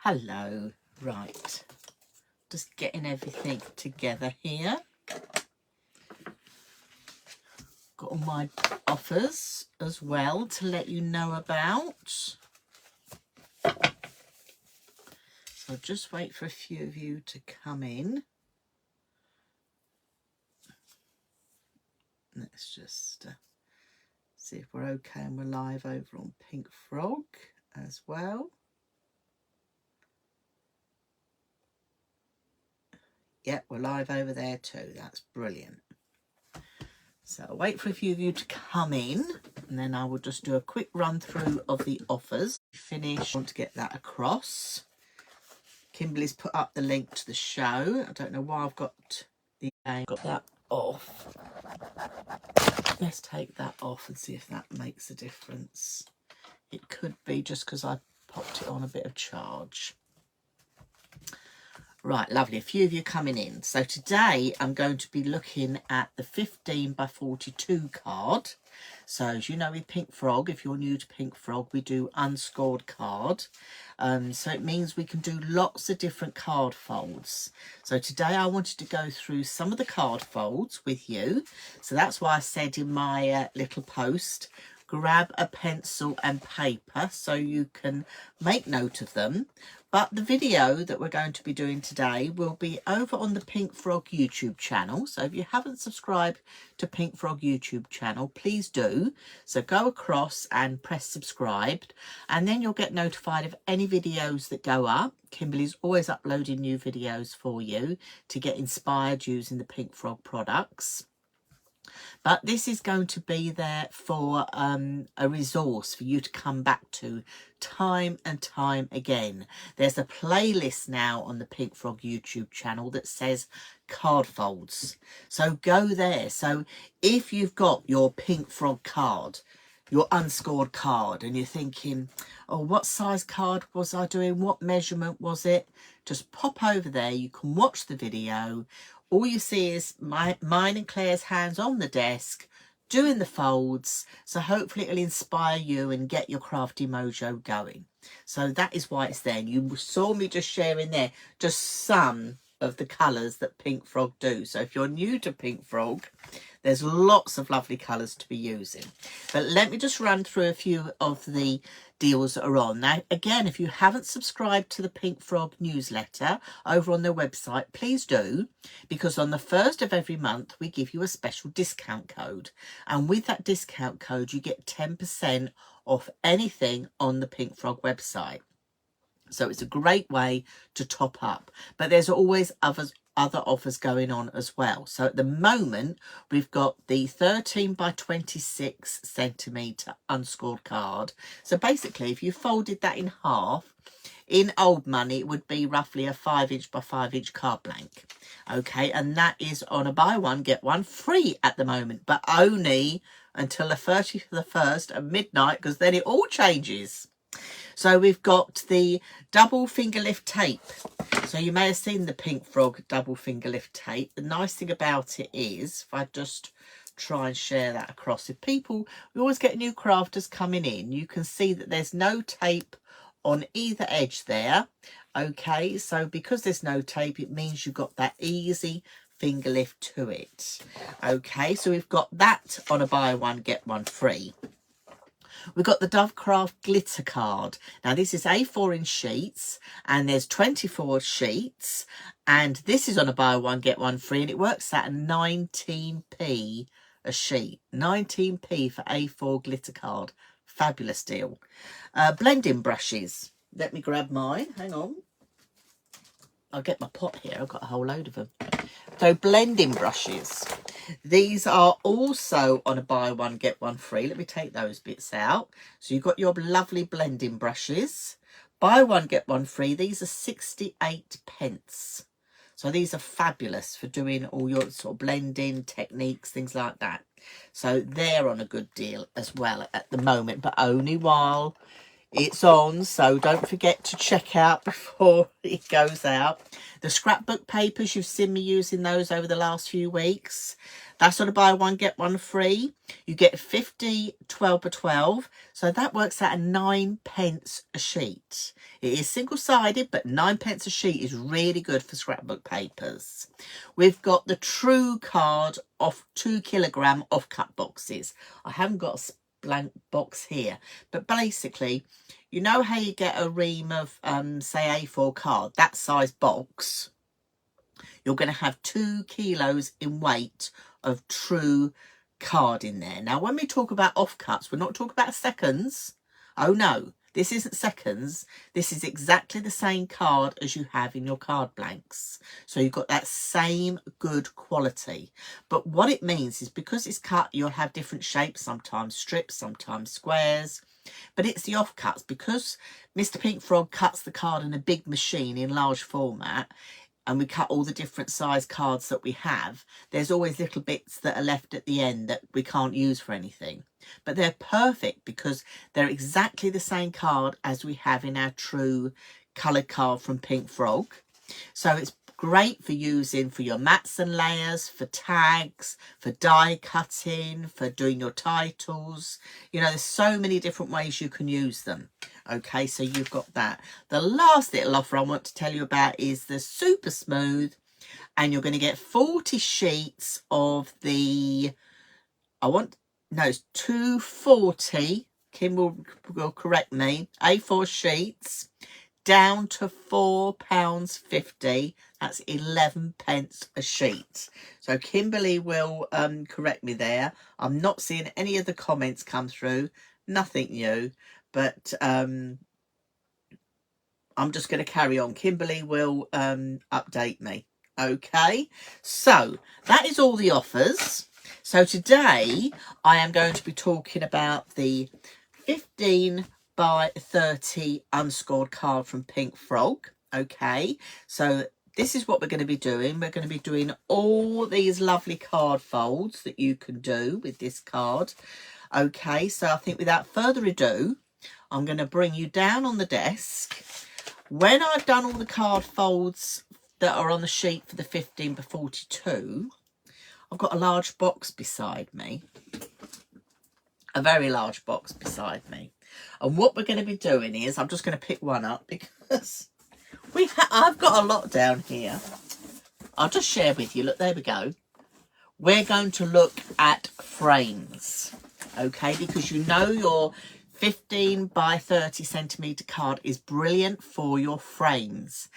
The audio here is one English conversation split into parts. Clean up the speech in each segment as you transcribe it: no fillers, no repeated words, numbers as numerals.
Hello. Right, just getting everything together here. Got all my offers as well to let you know about. So I'll just wait for a few of you to come in. Let's just see if we're okay and we're live over on Pink Frog as well. Yep, we're live over there too. That's brilliant. So I'll wait for a few of you to come in and then I will just do a quick run through of the offers. Finish. I want to get that across. Kimberly's put up the link to the show. I don't know why I've got that off. Let's take that off and see if that makes a difference. It could be just because I popped it on a bit of charge. Right, lovely. A few of you coming in. So today I'm going to be looking at the 15 by 42 card. So as you know with Pink Frog, if you're new to Pink Frog, we do unscored card. So it means we can do lots of different card folds. So today I wanted to go through some of the card folds with you. So that's why I said in my little post, grab a pencil and paper so you can make note of them. But the video that we're going to be doing today will be over on the Pink Frog YouTube channel. So if you haven't subscribed to Pink Frog YouTube channel, please do. So go across and press subscribed and then you'll get notified of any videos that go up. Kimberly's always uploading new videos for you to get inspired using the Pink Frog products. But this is going to be there for a resource for you to come back to time and time again. There's a playlist now on the Pink Frog YouTube channel that says card folds. So go there. So if you've got your Pink Frog card, your unscored card, and you're thinking, oh, what size card was I doing? What measurement was it? Just pop over there. You can watch the video. All you see is mine and Claire's hands on the desk doing the folds. So hopefully it'll inspire you and get your crafty mojo going. So that is why it's there. And you saw me just sharing there just some of the colours that Pink Frog do. So if you're new to Pink Frog, there's lots of lovely colours to be using. But let me just run through a few of the deals that are on. Now, again, if you haven't subscribed to the Pink Frog newsletter over on their website, please do, because on the 1st of every month, we give you a special discount code. And with that discount code, you get 10% off anything on the Pink Frog website. So it's a great way to top up. But there's always other offers going on as well. So at the moment, we've got the 13 by 26 centimetre unscored card. So basically, if you folded that in half, in old money, it would be roughly a 5-inch by 5-inch card blank. Okay, and that is on a buy one, get one free at the moment, but only until the 30th of the 1st at midnight, because then it all changes. So we've got the double finger lift tape. So you may have seen the Pink Frog double finger lift tape. The nice thing about it is, if I just try and share that across with people, we always get new crafters coming in. You can see that there's no tape on either edge there. Okay, so because there's no tape, it means you've got that easy finger lift to it. Okay, so we've got that on a buy one, get one free. We've got the Dovecraft glitter card. Now this is A4 in sheets and there's 24 sheets and this is on a buy one get one free and it works out at 19p a sheet. 19p for A4 glitter card. Fabulous deal. Blending brushes. Let me grab mine. Hang on. I'll get my pot here. I've got a whole load of them. So blending brushes. These are also on a buy one, get one free. Let me take those bits out. So you've got your lovely blending brushes. Buy one, get one free. These are 68 pence. So these are fabulous for doing all your sort of blending techniques, things like that. So they're on a good deal as well at the moment, but only while It's on, so don't forget to check out before it goes out. The scrapbook papers, you've seen me using those over the last few weeks. That's on a buy one, get one free. You get 50 12 by 12. So that works out at 9p a sheet. It is single-sided, but 9p a sheet is really good for scrapbook papers. We've got the True card off 2 kilogram off-cut boxes. I haven't got a blank box here, but basically, you know how you get a ream of say A4 card, that size box, you're going to have 2 kilos in weight of True card in there. Now when we talk about offcuts, we're not talking about seconds. Oh no, this isn't seconds. This is exactly the same card as you have in your card blanks. So you've got that same good quality. But what it means is because it's cut, you'll have different shapes, sometimes strips, sometimes squares. But it's the offcuts. Because Mr. Pink Frog cuts the card in a big machine in large format, and we cut all the different size cards that we have, there's always little bits that are left at the end that we can't use for anything. But they're perfect because they're exactly the same card as we have in our True coloured card from Pink Frog. So it's great for using for your mats and layers, for tags, for die cutting, for doing your titles. You know, there's so many different ways you can use them. Okay, so you've got that. The last little offer I want to tell you about is the Super Smooth, and you're going to get 40 sheets of the, it's 240, Kim will correct me, A4 sheets, down to £4.50. That's 11p a sheet. So Kimberly will correct me there. I'm not seeing any of the comments come through. Nothing new. But I'm just going to carry on. Kimberly will update me. Okay. So that is all the offers. So today I am going to be talking about the 15 by 30 unscored card from Pink Frog. Okay, so this is what we're going to be doing. We're going to be doing all these lovely card folds that you can do with this card. Okay, so I think without further ado, I'm going to bring you down on the desk. When I've done all the card folds that are on the sheet for the 15 by 42, I've got a large box beside me. A very large box beside me. And what we're going to be doing is, I'm just going to pick one up because I've got a lot down here. I'll just share with you. Look, there we go. We're going to look at frames. Okay, because you know your 15 by 30 centimetre card is brilliant for your frames.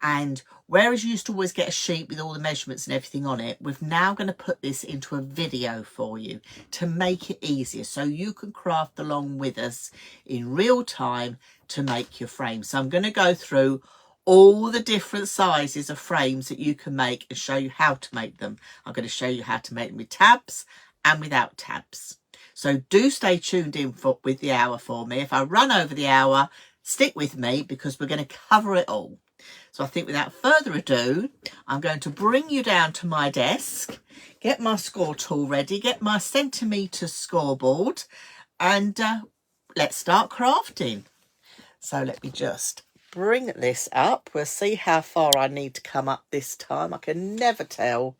And whereas you used to always get a sheet with all the measurements and everything on it, we're now going to put this into a video for you to make it easier so you can craft along with us in real time to make your frame. So I'm going to go through all the different sizes of frames that you can make and show you how to make them. I'm going to show you how to make them with tabs and without tabs. So do stay tuned in with the hour for me. If I run over the hour, stick with me because we're going to cover it all. So I think without further ado, I'm going to bring you down to my desk, get my score tool ready, get my centimetre scoreboard, and let's start crafting. So let me just bring this up. We'll see how far I need to come up this time. I can never tell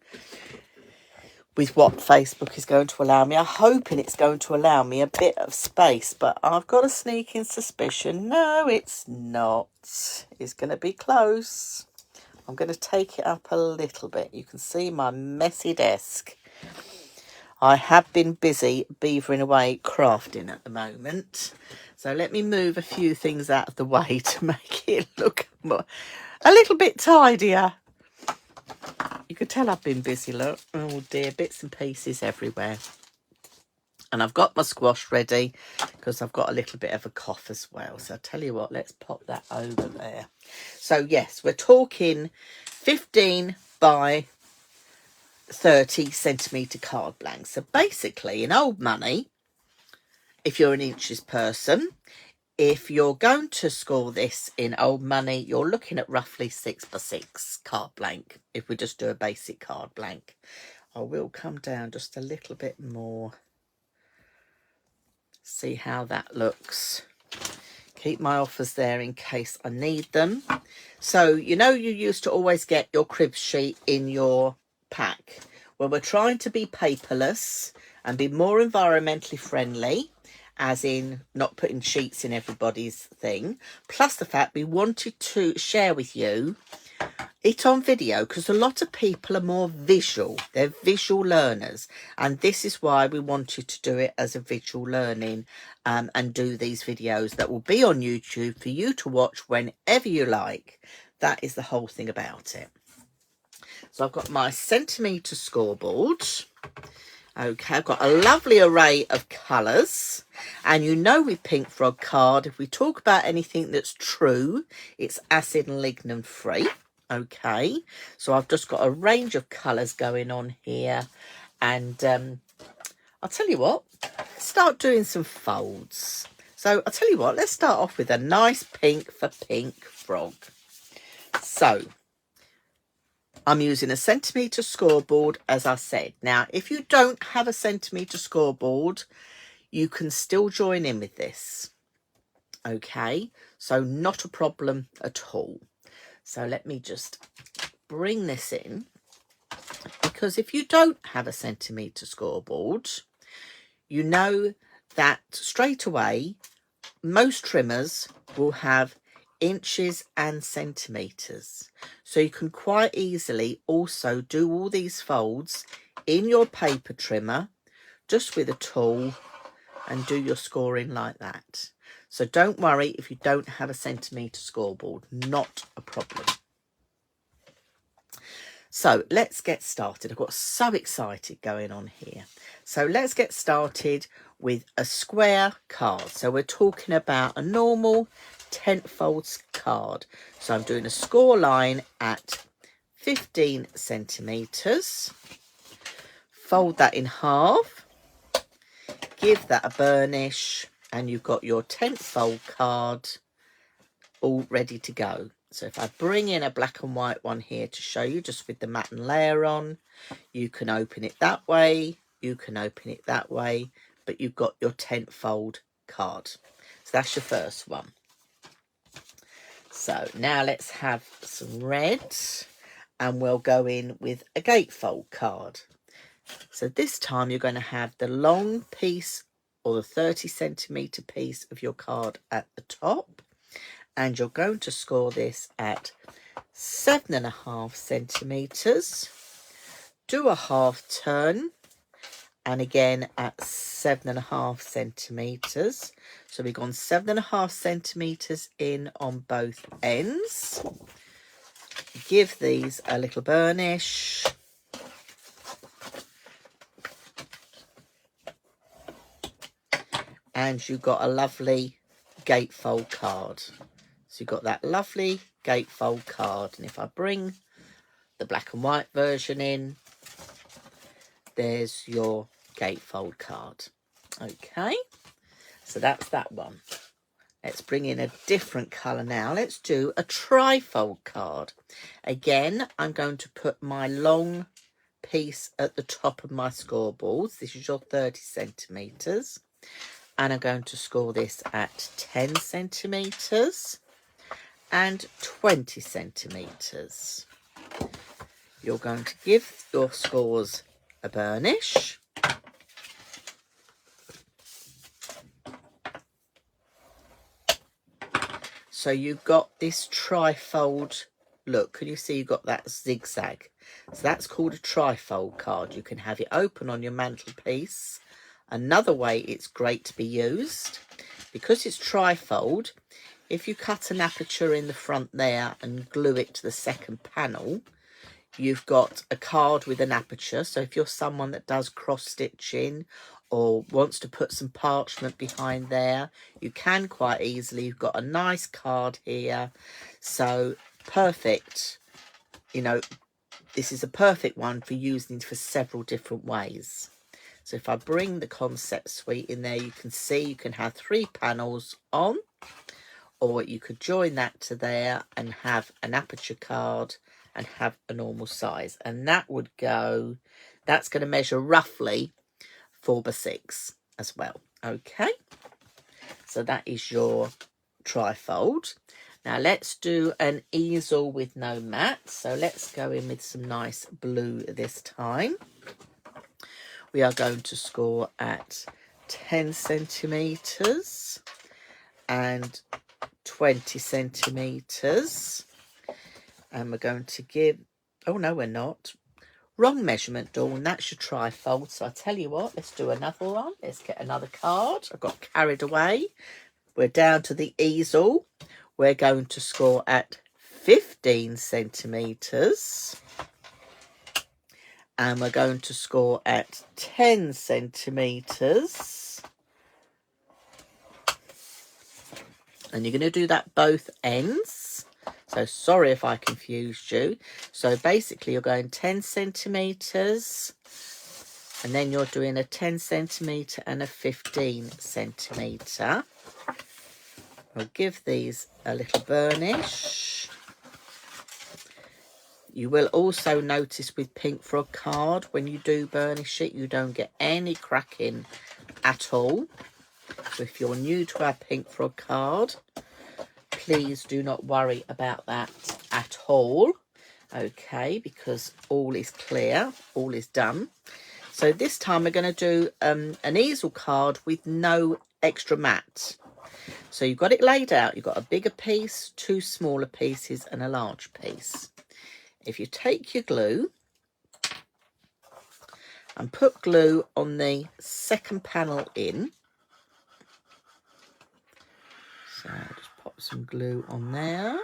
with what Facebook is going to allow me. I'm hoping it's going to allow me a bit of space, but I've got a sneaking suspicion. No, it's not. It's going to be close. I'm going to take it up a little bit. You can see my messy desk. I have been busy beavering away crafting at the moment. So let me move a few things out of the way to make it look a little bit tidier. You could tell I've been busy, look. Oh dear, bits and pieces everywhere. And I've got my squash ready because I've got a little bit of a cough as well. So I'll tell you what, let's pop that over there. So yes, we're talking 15 by 30 centimetre card blanks. So basically, in old money, if you're an inches person, if you're going to score this in old money, you're looking at roughly 6 by 6 card blank. If we just do a basic card blank, I will come down just a little bit more. See how that looks. Keep my offers there in case I need them. So, you know, you used to always get your crib sheet in your pack. Well, we're trying to be paperless and be more environmentally friendly, as in not putting sheets in everybody's thing. Plus the fact we wanted to share with you it on video, because a lot of people are more visual. They're visual learners, and this is why we wanted to do it as a visual learning, and do these videos that will be on YouTube for you to watch whenever you like. That is the whole thing about it. So I've got my centimetre scoreboard. Okay, I've got a lovely array of colours, and you know with Pink Frog card, if we talk about anything that's true, it's acid and lignin free. Okay, so I've just got a range of colours going on here, and I'll tell you what, let's start doing some folds. So I'll tell you what, let's start off with a nice pink for Pink Frog. So I'm using a centimetre scoreboard, as I said. Now, if you don't have a centimetre scoreboard, you can still join in with this. Okay, so not a problem at all. So let me just bring this in, because if you don't have a centimetre scoreboard, you know that straight away most trimmers will have inches and centimetres. So you can quite easily also do all these folds in your paper trimmer just with a tool and do your scoring like that. So don't worry if you don't have a centimetre scoreboard, not a problem. So let's get started. I've got so excited going on here. So let's get started with a square card. So we're talking about a normal 10 folds card. So I'm doing a score line at 15 centimetres. Fold that in half. Give that a burnish, and you've got your 10 fold card all ready to go. So if I bring in a black and white one here to show you, just with the matte and layer on, you can open it that way, you can open it that way, but you've got your 10 fold card. So that's your first one. So now let's have some red, and we'll go in with a gatefold card. So this time you're going to have the long piece, or the 30 centimetre piece of your card at the top, and you're going to score this at 7.5 centimetres. Do a half turn, and again at 7.5 centimetres. So we've gone 7.5 centimetres in on both ends. Give these a little burnish. And you've got a lovely gatefold card. So you've got that lovely gatefold card. And if I bring the black and white version in, there's your gatefold card. Okay, so that's that one. Let's bring in a different colour now. Let's do a trifold card. Again, I'm going to put my long piece at the top of my scoreboards. This is your 30 centimetres. And I'm going to score this at 10 centimetres and 20 centimetres. You're going to give your scores a burnish. So you've got this trifold look. Can you see you've got that zigzag? So that's called a trifold card. You can have it open on your mantelpiece. Another way it's great to be used, because it's trifold, if you cut an aperture in the front there and glue it to the second panel, you've got a card with an aperture. So if you're someone that does cross stitching or wants to put some parchment behind there, you can quite easily. You've got a nice card here. So perfect. You know, this is a perfect one for using for several different ways. So if I bring the concept suite in there, you can see you can have 3 panels on, or you could join that to there and have an aperture card and have a normal size. And that would go, that's going to measure roughly 4 by 6 as well. Okay, so that is your trifold. Now let's do an easel with no mat. So let's go in with some nice blue this time. We are going to score at 10 centimetres and 20 centimetres. And we're going to give, oh no, we're not. Wrong measurement, Dawn, that's your trifold. So I tell you what, let's do another one. Let's get another card. I got carried away. We're down to the easel. We're going to score at 15 centimetres. And we're going to score at 10 centimetres. And you're going to do that both ends. So sorry if I confused you. So basically you're going 10 centimetres. And then you're doing a 10 centimetre and a 15 centimetre. We'll give these a little burnish. You will also notice with Pink Frog card, when you do burnish it, you don't get any cracking at all. So if you're new to our Pink Frog card, please do not worry about that at all. Okay, because all is clear, all is done. So this time we're going to do an easel card with no extra mat. So you've got it laid out. You've got a bigger piece, two smaller pieces and a large piece. If you take your glue and put glue on the second panel in. So just pop some glue on there.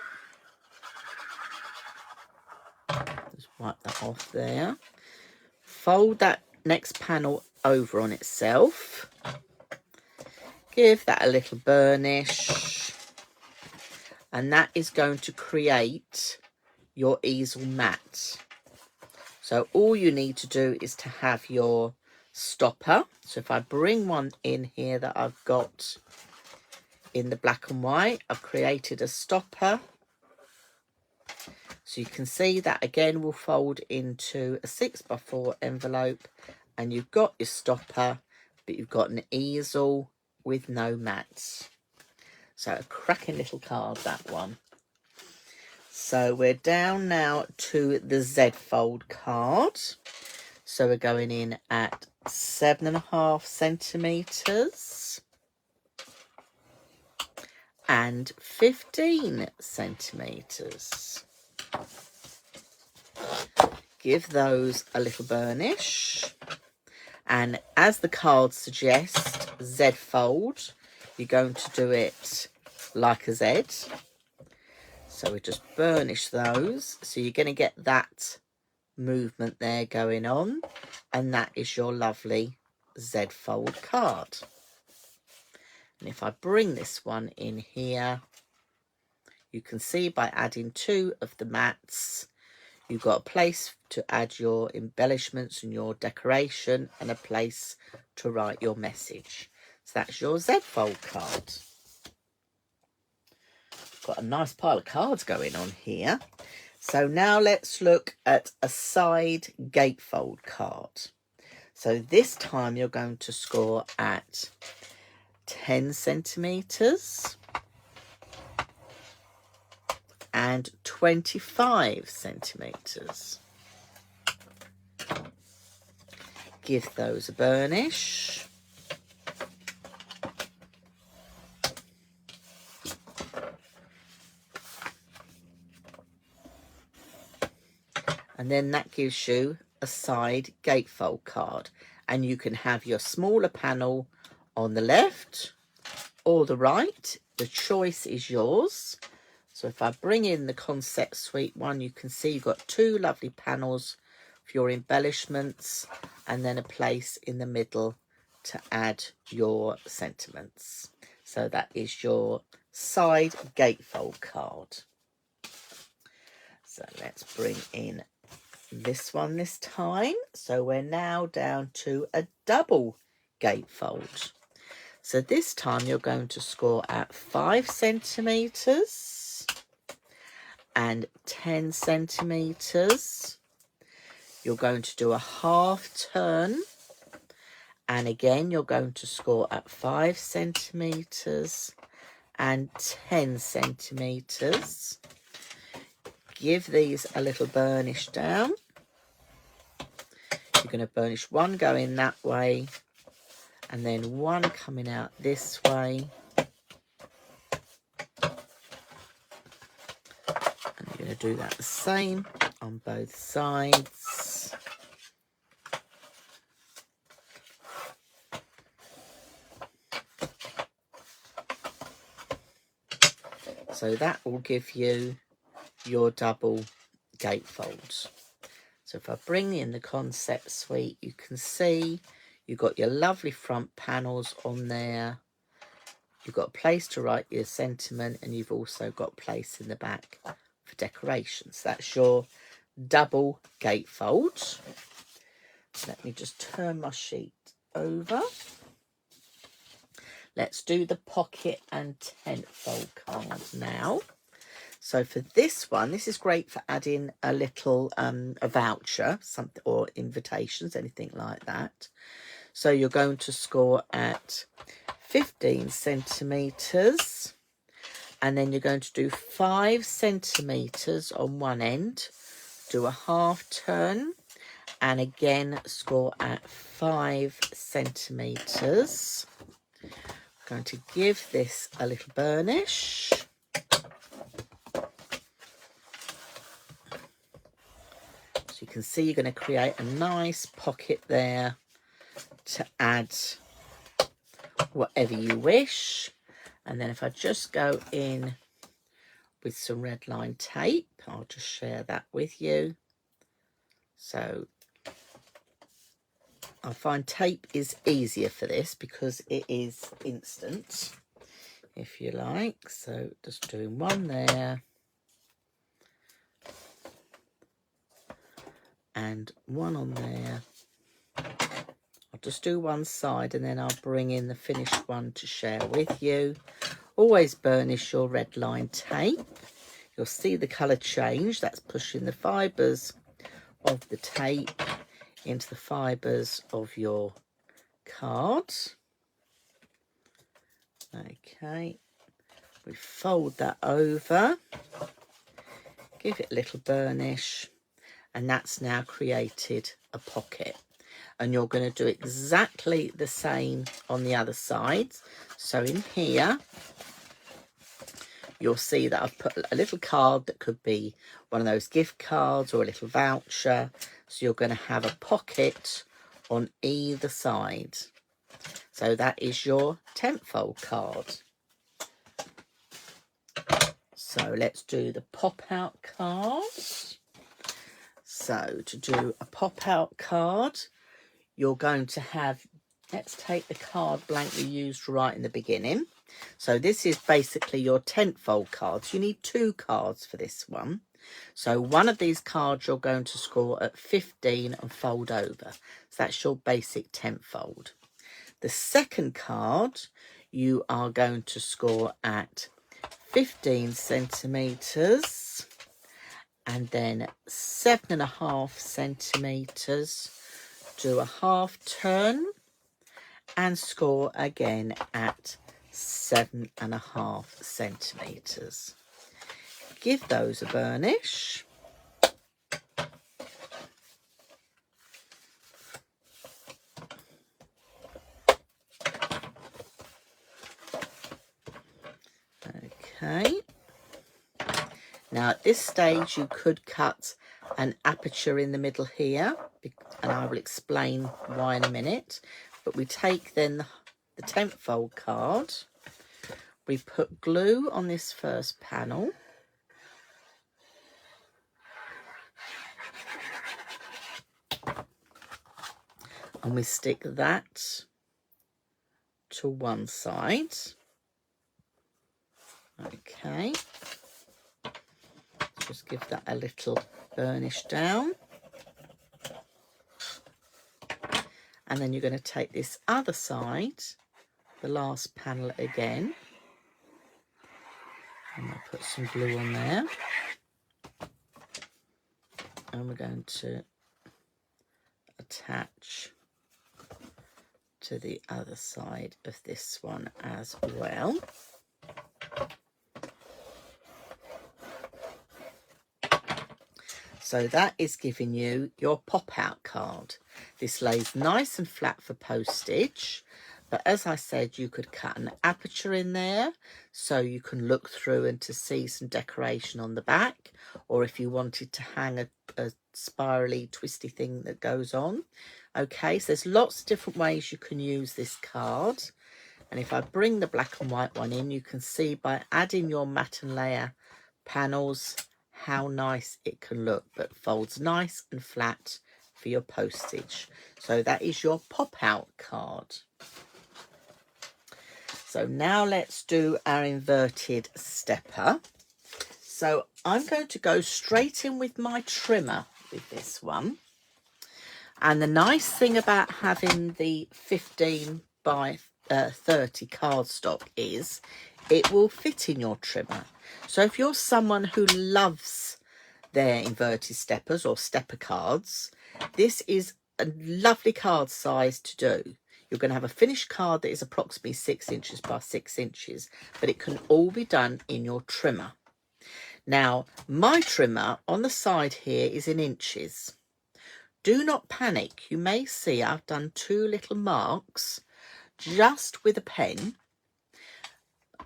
Just wipe that off there. Fold that next panel over on itself. Give that a little burnish. And that is going to create your easel mat. So all you need to do is to have your stopper. So if I bring one in here that I've got in the black and white, I've created a stopper. So you can see that again will fold into a 6x4 envelope, and you've got your stopper, but you've got an easel with no mats. So a cracking little card, that one. So we're down now to the Z fold card. So we're going in at 7.5 centimetres and 15 centimetres. Give those a little burnish. And as the card suggests, Z fold, you're going to do it like a Z. So we just burnish those. So you're going to get that movement there going on. And that is your lovely Z fold card. And if I bring this one in here, you can see by adding 2 of the mats, you've got a place to add your embellishments and your decoration and a place to write your message. So that's your Z fold card. Got a nice pile of cards going on here. So now let's look at a side gatefold card. So this time you're going to score at 10 centimetres and 25 centimetres. Give those a burnish. And then that gives you a side gatefold card. And you can have your smaller panel on the left or the right. The choice is yours. So if I bring in the Concept Suite one, you can see you've got 2 lovely panels for your embellishments and then a place in the middle to add your sentiments. So that is your side gatefold card. So let's bring in this one this time. So we're now down to a double gatefold. So this time you're going to score at 5 centimetres and 10 centimetres. You're going to do a half turn, and again you're going to score at 5 centimetres and 10 centimetres. Give these a little burnish down. You're going to burnish one going that way and then one coming out this way. And you're going to do that the same on both sides. So that will give you your double gatefolds. So if I bring in the concept suite, you can see you've got your lovely front panels on there. You've got a place to write your sentiment, and you've also got place in the back for decorations. That's your double gatefold. Let me just turn my sheet over. Let's do the pocket and tent fold card now. So for this one, this is great for adding a little a voucher, something, or invitations, anything like that. So you're going to score at 15 centimetres, and then you're going to do 5 centimetres on one end, do a half turn, and again score at 5 centimetres. Going to give this a little burnish. So you can see you're going to create a nice pocket there to add whatever you wish. And then if I just go in with some red line tape, I'll just share that with you. So I find tape is easier for this because it is instant, if you like. So just doing one there and one on there. I'll just do one side and then I'll bring in the finished one to share with you. Always burnish your red line tape. You'll see the colour change. That's pushing the fibres of the tape into the fibres of your card. Okay, we fold that over, give it a little burnish, and that's now created a pocket. And you're going to do exactly the same on the other side. So in here, you'll see that I've put a little card that could be one of those gift cards or a little voucher. So you're going to have a pocket on either side. So that is your tent fold card. So let's do the pop-out card. So to do a pop-out card, you're going to have, let's take the card blank we used right in the beginning. So this is basically your tent fold cards. You need 2 cards for this one. So one of these cards you're going to score at 15 and fold over. So that's your basic tent fold. The second card you are going to score at 15 centimetres and then 7.5 centimetres. Do a half turn and score again at 7.5 centimetres. Give those a burnish. Okay. Now at this stage you could cut an aperture in the middle here, and I will explain why in a minute. But we take then the tent fold card, we put glue on this first panel, and we stick that to one side. Okay, just give that a little burnish down. And then you're going to take this other side, the last panel again, and I'll put some glue on there. And we're going to attach to the other side of this one as well. So that is giving you your pop-out card. This lays nice and flat for postage, but as I said, you could cut an aperture in there so you can look through and to see some decoration on the back, or if you wanted to hang a spirally twisty thing that goes on. Okay, so there's lots of different ways you can use this card. And if I bring the black and white one in, you can see by adding your matte and layer panels how nice it can look, but folds nice and flat for your postage. So that is your pop-out card. So now let's do our inverted stepper. So I'm going to go straight in with my trimmer with this one. And the nice thing about having the 15 by 30 cardstock is it will fit in your trimmer. So if you're someone who loves their inverted steppers or stepper cards, this is a lovely card size to do. You're going to have a finished card that is approximately 6 inches by 6 inches, but it can all be done in your trimmer. Now, my trimmer on the side here is in inches. Do not panic. You may see I've done 2 little marks just with a pen,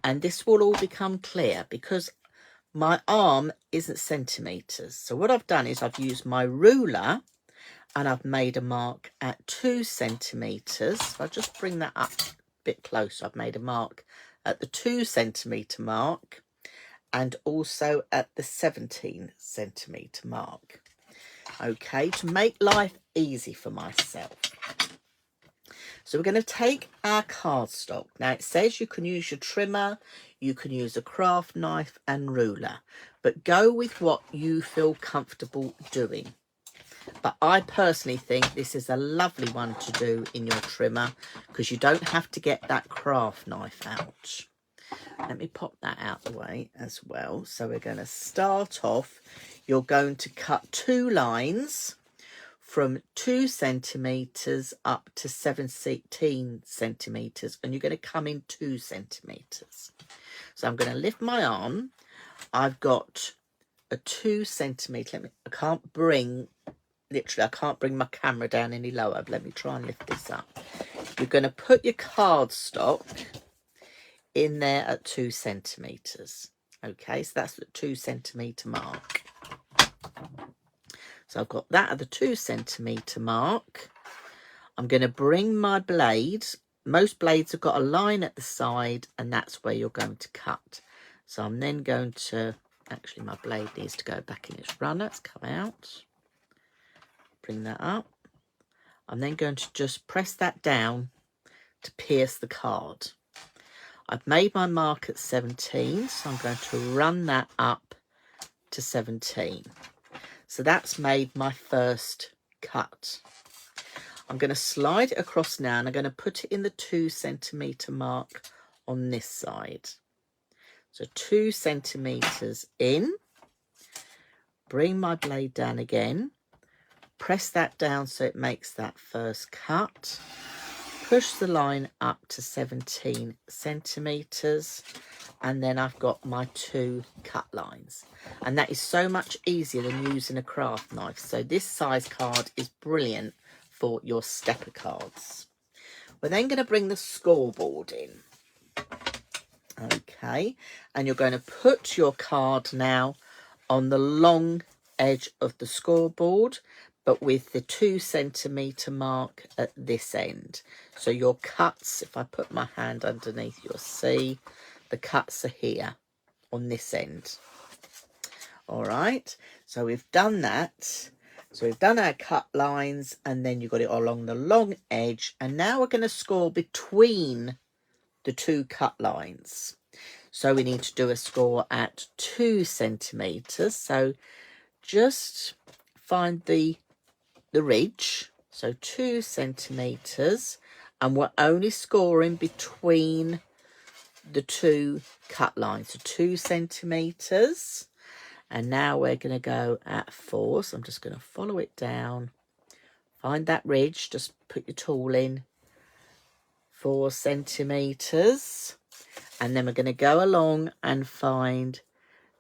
and this will all become clear because my arm isn't centimetres. So what I've done is I've used my ruler and I've made a mark at 2 centimetres. So I'll just bring that up a bit closer. I've made a mark at the 2 centimetre mark and also at the 17 centimetre mark. Okay, to make life easy for myself. So we're going to take our cardstock. Now it says you can use your trimmer, you can use a craft knife and ruler, but go with what you feel comfortable doing. But I personally think this is a lovely one to do in your trimmer because you don't have to get that craft knife out. Let me pop that out the way as well. So we're going to start off. You're going to cut 2 lines from 2 centimetres up to 17 centimetres, and you're going to come in 2 centimetres. So I'm going to lift my arm. I've got a 2 centimetre. I can't bring my camera down any lower, but let me try and lift this up. You're going to put your cardstock in there at 2 centimetres. Okay, so that's the 2 centimetre mark. So I've got that at the 2 centimetre mark. I'm going to bring my blade. Most blades have got a line at the side, and that's where you're going to cut. So I'm then going to, actually my blade needs to go back in its runner. It's come out. Bring that up. I'm then going to just press that down to pierce the card. I've made my mark at 17, so I'm going to run that up to 17. So that's made my first cut. I'm going to slide it across now, and I'm going to put it in the 2 centimetre mark on this side. So 2 centimetres in, bring my blade down again, press that down so it makes that first cut, push the line up to 17 centimetres, and then I've got my 2 cut lines. And that is so much easier than using a craft knife. So this size card is brilliant for your stepper cards. We're then going to bring the scoreboard in. Okay, and you're going to put your card now on the long edge of the scoreboard, but with the 2 centimetre mark at this end. So your cuts, if I put my hand underneath, you'll see the cuts are here on this end. All right, so we've done that. So we've done our cut lines, and then you've got it along the long edge. And now we're going to score between the 2 cut lines. So we need to do a score at 2 centimetres. So just find the ridge, so 2 centimetres, and we're only scoring between the 2 cut lines, so 2 centimetres. And now we're going to go at 4, so I'm just going to follow it down, find that ridge, just put your tool in, 4 centimetres, and then we're going to go along and find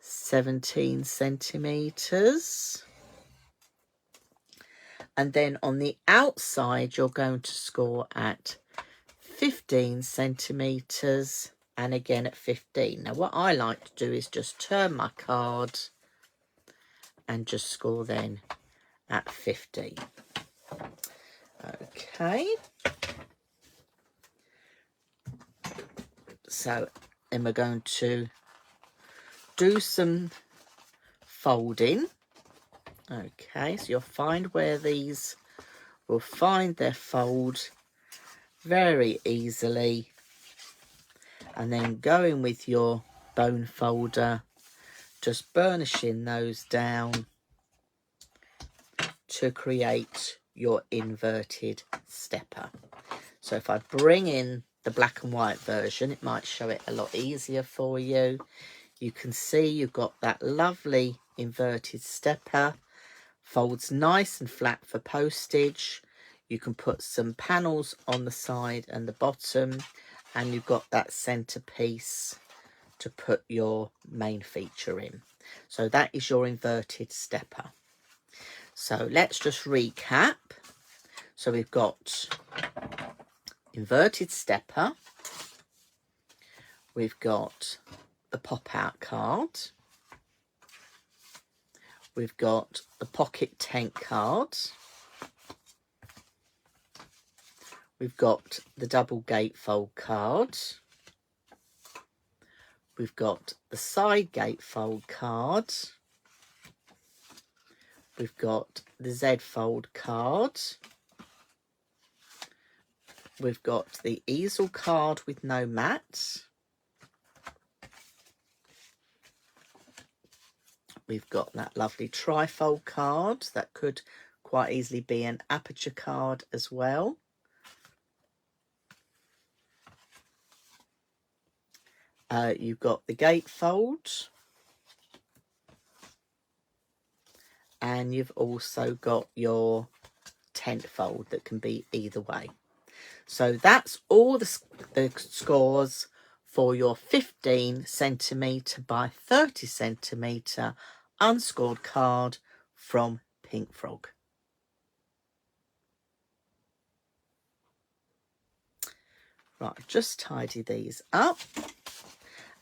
17 centimetres. And then on the outside, you're going to score at 15 centimetres and again at 15. Now, what I like to do is just turn my card and just score then at 15. Okay. So then we're going to do some folding. Okay, so you'll find where these will find their fold very easily, and then going with your bone folder, just burnishing those down to create your inverted stepper. So if I bring in the black and white version, it might show it a lot easier for you. You can see you've got that lovely inverted stepper, folds nice and flat for postage. You can put some panels on the side and the bottom, and you've got that centerpiece to put your main feature in. So that is your inverted stepper. So let's just recap. So we've got inverted stepper, we've got the pop-out card, we've got the pocket tent card, we've got the double gatefold card, we've got the side gatefold card, we've got the Z fold card, we've got the easel card with no mat, we've got that lovely trifold card that could quite easily be an aperture card as well. You've got the gatefold, and you've also got your tent fold that can be either way. So that's all the scores for your 15 centimetre by 30 centimetre unscored card from Pink Frog. Right, just tidy these up,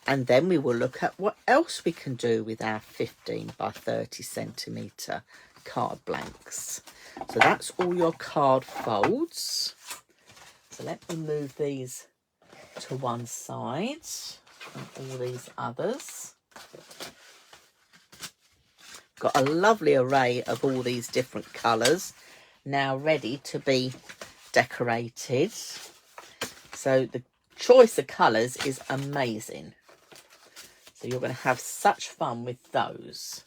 and then we will look at what else we can do with our 15 by 30 centimetre card blanks. So that's all your card folds. So let me move these to one side and all these others. Got a lovely array of all these different colours now ready to be decorated. So the choice of colours is amazing. So you're going to have such fun with those.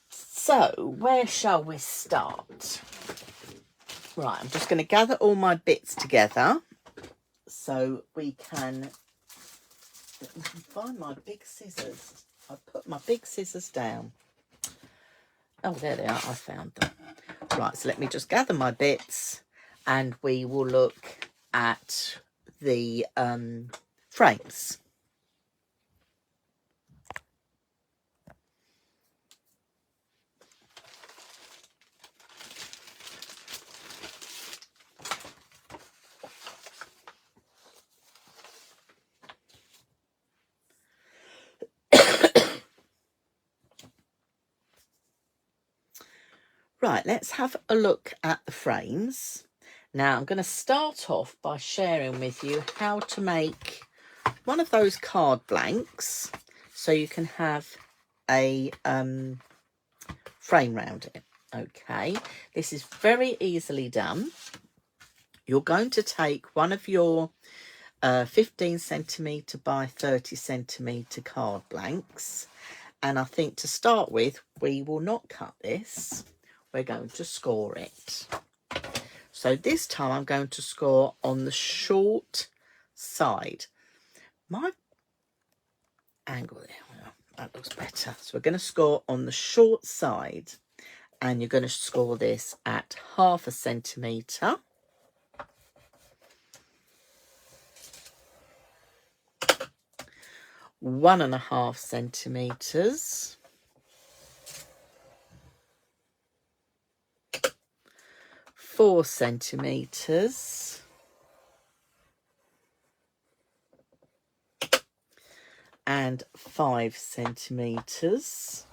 So where shall we start? Right, I'm just going to gather all my bits together so we can find my big scissors. I put my big scissors down. Oh, there they are. I found them. Right, so let me just gather my bits and we will look at the frames. Right, let's have a look at the frames. Now, I'm going to start off by sharing with you how to make one of those card blanks so you can have a frame round it. Okay, this is very easily done. You're going to take one of your 15 centimetre by 30 centimetre card blanks, and I think to start with, we will not cut this. We're going to score it. So this time I'm going to score on the short side. My angle there, that looks better. So we're going to score on the short side, and you're going to score this at 0.5 centimetre. One and a half centimetres. 4 centimetres, and 5 centimetres.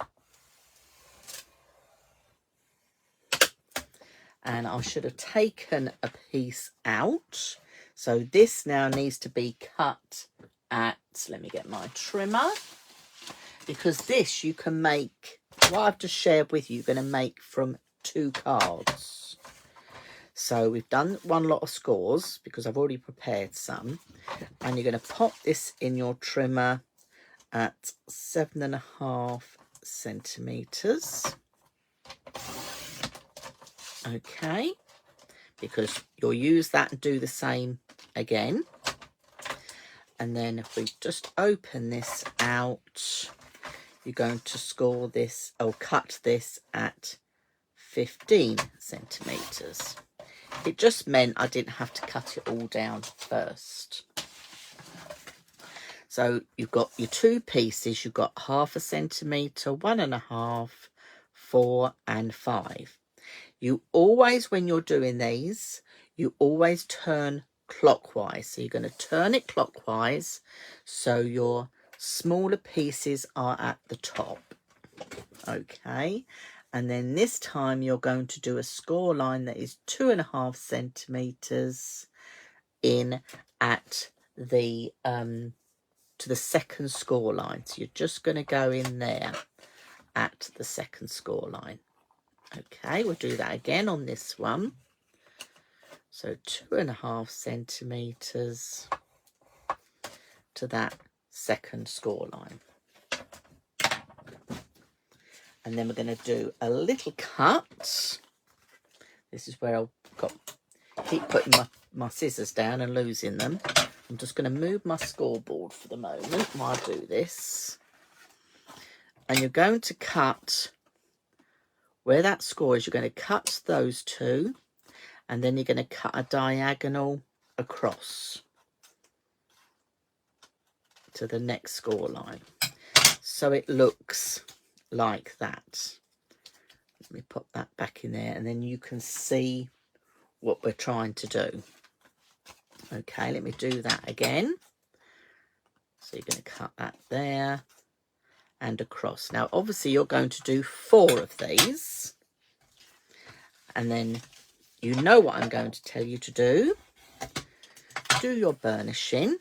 And I should have taken a piece out. So this now needs to be cut at, let me get my trimmer, because this you can make, what I've just shared with you, you're going to make from 2 cards. So we've done one lot of scores because I've already prepared some, and you're going to pop this in your trimmer at 7.5 centimetres. Okay, because you'll use that and do the same again. And then if we just open this out, you're going to score this, or cut this at 15 centimetres. It just meant I didn't have to cut it all down first. So you've got your 2 pieces, you've got 0.5 centimetre, 1.5, 4 and 5. You always, when you're doing these, you always turn clockwise. So you're going to turn it clockwise so your smaller pieces are at the top. Okay, and then this time you're going to do a score line that is 2.5 centimetres in at the to the second score line. So you're just going to go in there at the second score line. Okay, we'll do that again on this one. So 2.5 centimetres to that second score line. And then we're going to do a little cut. This is where I'll keep putting my scissors down and losing them. I'm just going to move my scoreboard for the moment while I do this. And you're going to cut where that score is. You're going to cut those 2, and then you're going to cut a diagonal across to the next score line. So it looks like that. Let me pop that back in there, and then you can see what we're trying to do. Okay, let me do that again. So you're going to cut that there and across. Now obviously you're going to do 4 of these, and then you know what I'm going to tell you to do. Do your burnishing.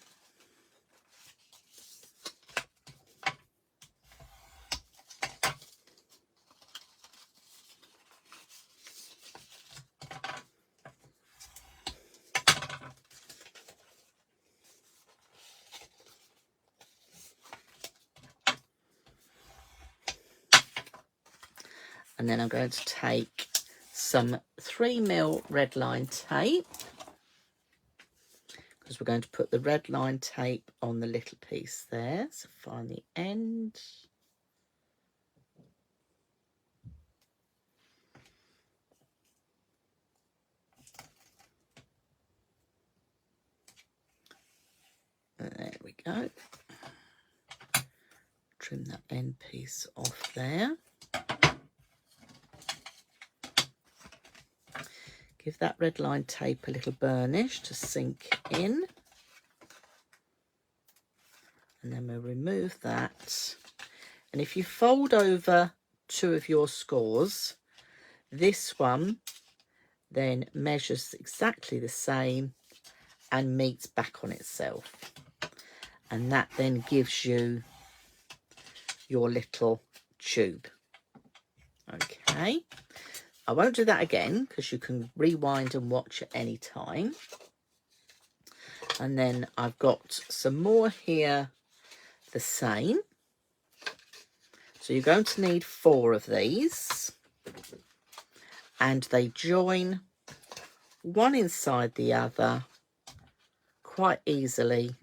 And then I'm going to take some 3mm red line tape, because we're going to put the red line tape on the little piece there. So find the end. And there we go. Trim that end piece off there. Give that red line tape a little burnish to sink in. And then we'll remove that. And if you fold over 2 of your scores, this one then measures exactly the same and meets back on itself. And that then gives you your little tube. Okay. I won't do that again because you can rewind and watch at any time. And then I've got some more here the same. So you're going to need 4 of these, and they join one inside the other quite easily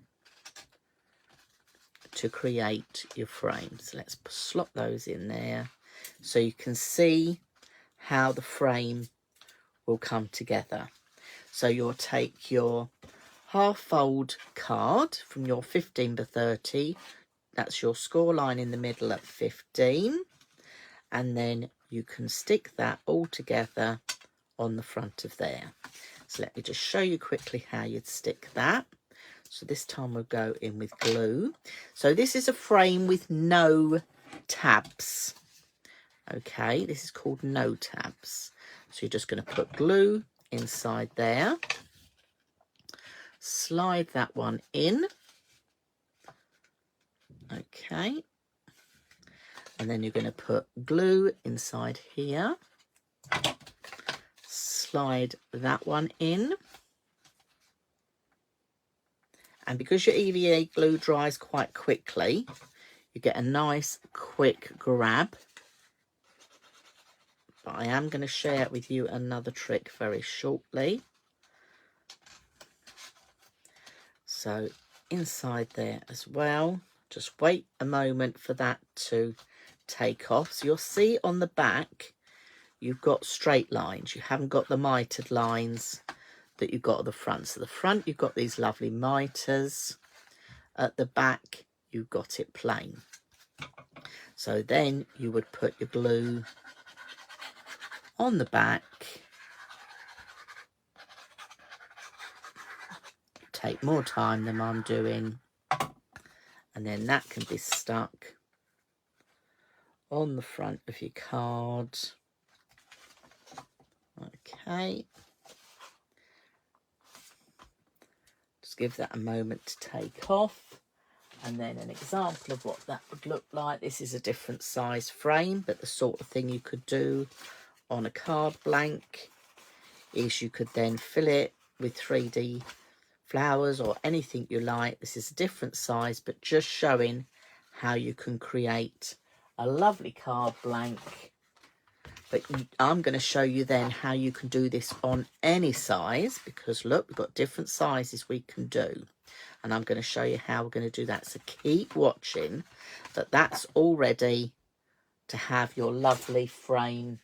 to create your frames. Let's slot those in there so you can see how the frame will come together. So you'll take your half fold card from your 15 to 30, that's your score line in the middle at 15, and then you can stick that all together on the front of there. So let me just show you quickly how you'd stick that. So this time we'll go in with glue. So this is a frame with no tabs. Okay, this is called no tabs. So you're just going to put glue inside there. Slide that one in. Okay. And then you're going to put glue inside here. Slide that one in. And because your EVA glue dries quite quickly, you get a nice quick grab. But I am going to share with you another trick very shortly. So inside there as well, just wait a moment for that to take off. So you'll see on the back, you've got straight lines. You haven't got the mitered lines that you've got at the front. So the front, you've got these lovely miters. At the back, you've got it plain. So then you would put your glue on the back. Take more time than I'm doing. And then that can be stuck on the front of your card. Okay. Just give that a moment to take off. And then an example of what that would look like. This is a different size frame, but the sort of thing you could do on a card blank is you could then fill it with 3D flowers or anything you like. This is a different size, but just showing how you can create a lovely card blank. But I'm going to show you then how you can do this on any size, because look, we've got different sizes we can do. And I'm going to show you how we're going to do that. So keep watching. That's all ready to have your lovely frame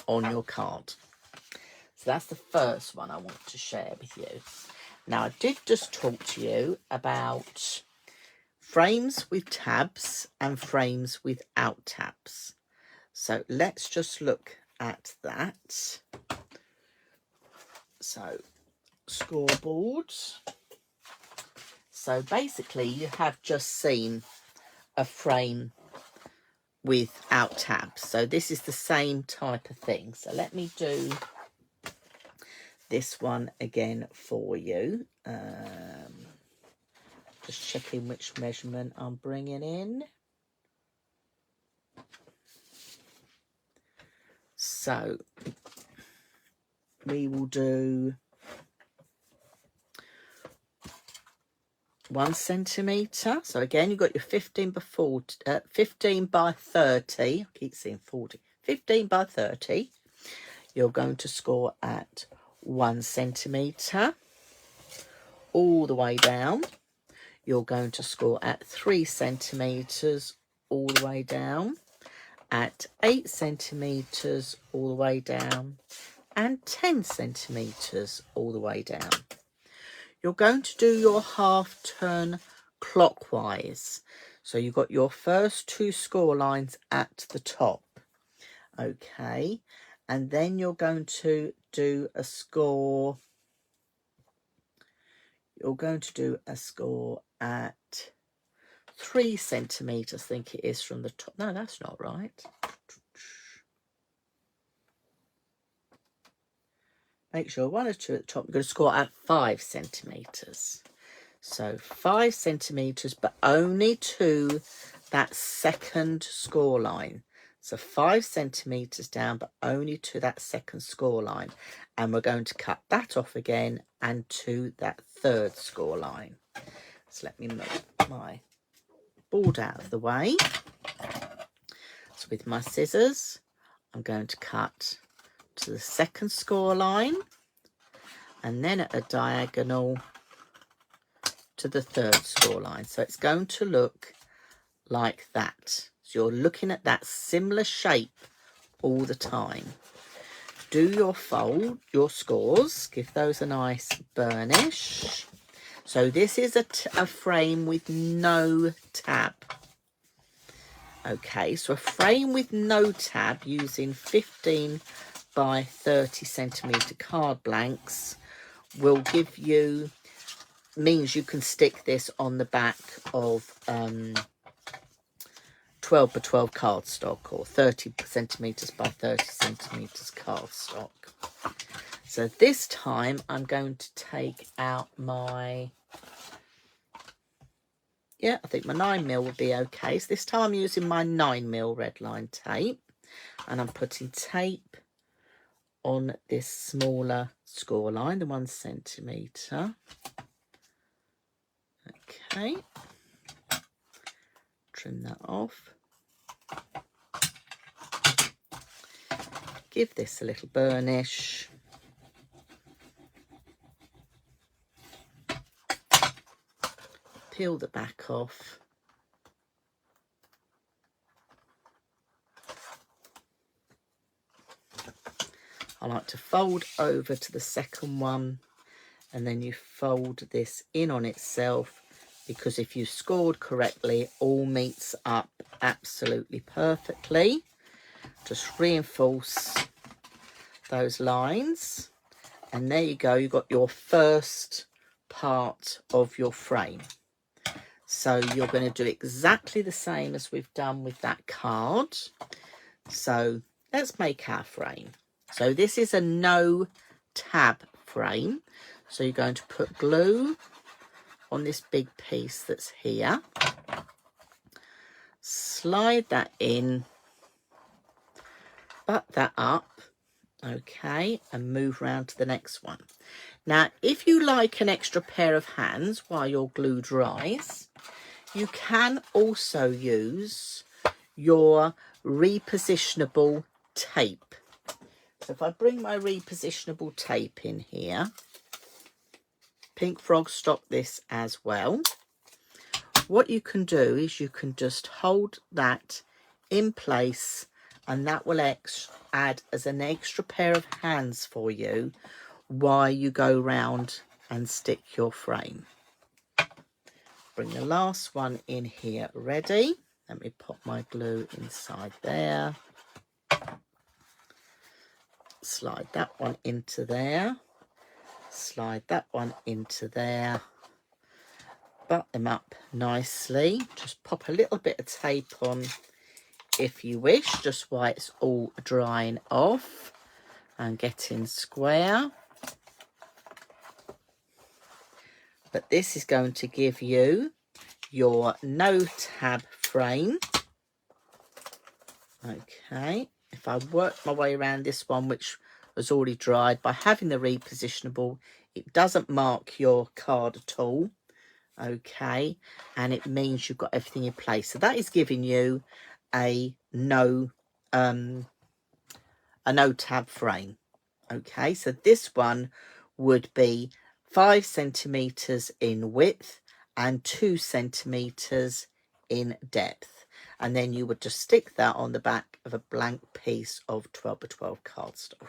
on your card. So that's the first one I want to share with you. Now, I did just talk to you about frames with tabs and frames without tabs. So let's just look at that. So, scoreboards. So basically, you have just seen a frame without tabs. So this is the same type of thing. So let me do this one again for you. Just checking which measurement I'm bringing in. So we will do 1 centimetre. So again, you've got your 15 by 30. I keep saying 40. 15 by 30. You're going to score at 1 centimetre all the way down. You're going to score at 3 centimetres all the way down, at 8 centimetres all the way down, and 10 centimetres all the way down. You're going to do your half turn clockwise. So you've got your first 2 score lines at the top. Okay. And then you're going to do a score. You're going to do a score at 3 centimetres, I think it is, from the top. No, that's not right. Make sure 1 or 2 at the top. You're going to score at 5 centimetres. So 5 centimetres, but only to that second score line. So 5 centimetres down, but only to that second score line. And we're going to cut that off again and to that third score line. So let me move my board out of the way. So with my scissors, I'm going to cut to the second score line and then at a diagonal to the third score line. So it's going to look like that. So you're looking at that similar shape all the time. Do your fold, your scores, give those a nice burnish. So this is a frame with no tab. Okay, so a frame with no tab using 15 by 30 centimetre card blanks will give you, means you can stick this on the back of 12 by 12 cardstock, or 30 centimetres by 30 centimetres cardstock. So this time I'm going to take out my, I think my 9mm will be okay. So this time I'm using my 9mm red line tape, and I'm putting tape on this smaller score line, the 1 centimetre. Okay, trim that off. Give this a little burnish. Peel the back off. I like to fold over to the second one, and then you fold this in on itself, because if you scored correctly, it all meets up absolutely perfectly. Just reinforce those lines, and there you go, you've got your first part of your frame. So you're going to do exactly the same as we've done with that card. So let's make our frame. So this is a no tab frame. So you're going to put glue on this big piece that's here. Slide that in. Butt that up. Okay. And move round to the next one. Now, if you like an extra pair of hands while your glue dries, you can also use your repositionable tape. So if I bring my repositionable tape in here, Pink Frog stocked this as well. What you can do is you can just hold that in place, and that will add as an extra pair of hands for you while you go round and stick your frame. Bring the last one in here ready. Let me pop my glue inside there. Slide that one into there. Slide that one into there. Butt them up nicely. Just pop a little bit of tape on if you wish, just while it's all drying off and getting square. But this is going to give you your no tab frame. Okay, if I work my way around this one, which was already dried, by having the repositionable, it doesn't mark your card at all. Okay, and it means you've got everything in place. So that is giving you a no tab frame. Okay, so this one would be 5 centimeters in width and 2 centimeters in depth. And then you would just stick that on the back of a blank piece of 12 by 12 cardstock.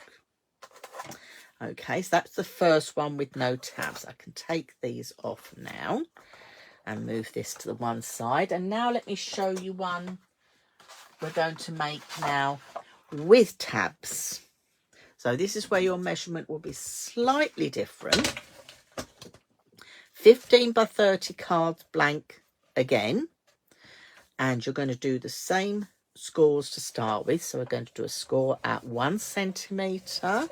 Okay, so that's the first one with no tabs. I can take these off now and move this to the one side. And now let me show you one we're going to make now with tabs. So this is where your measurement will be slightly different. 15 by 30 cards blank again. And you're going to do the same scores to start with. So we're going to do a score at 1 centimetre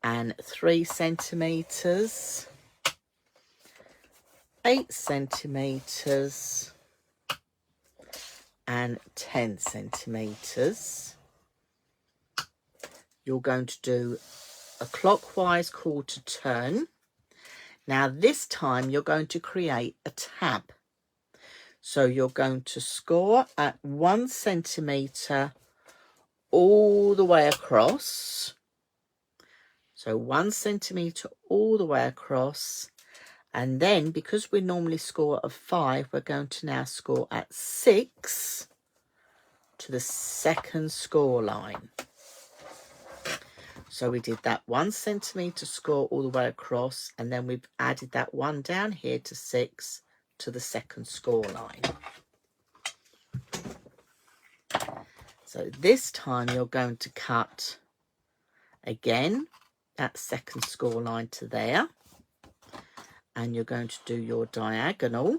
and 3 centimetres, 8 centimetres and 10 centimetres. You're going to do a clockwise quarter turn. Now this time you're going to create a tab. So you're going to score at 1 centimetre all the way across. So 1 centimetre all the way across. And then, because we normally score at 5, we're going to now score at 6 to the second score line. So we did that 1 centimetre score all the way across, and then we've added that one down here to 6 to the second score line. So this time you're going to cut again that second score line to there, and you're going to do your diagonal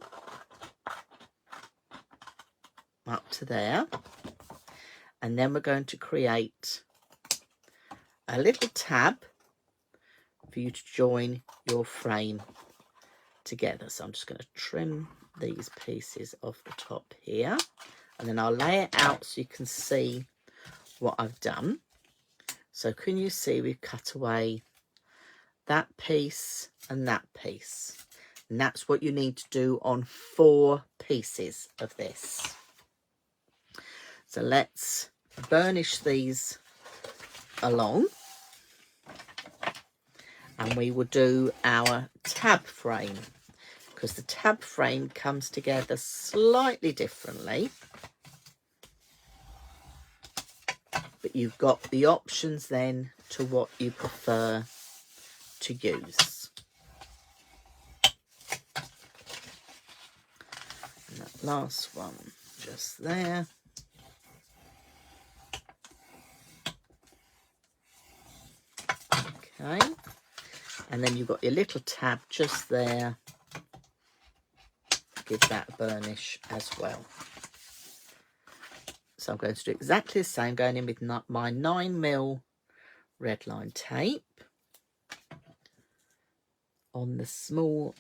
up to there, and then we're going to create a little tab for you to join your frame together. So I'm just going to trim these pieces off the top here, and then I'll lay it out so you can see what I've done. So can you see we've cut away that piece and that piece, and that's what you need to do on 4 pieces of this. So let's burnish these along, and we will do our tab frame, because the tab frame comes together slightly differently, but you've got the options then to what you prefer to use. And that last one just there. Okay, and then you've got your little tab just there. Give that a burnish as well. So I'm going to do exactly the same, going in with my 9mm red line tape on the small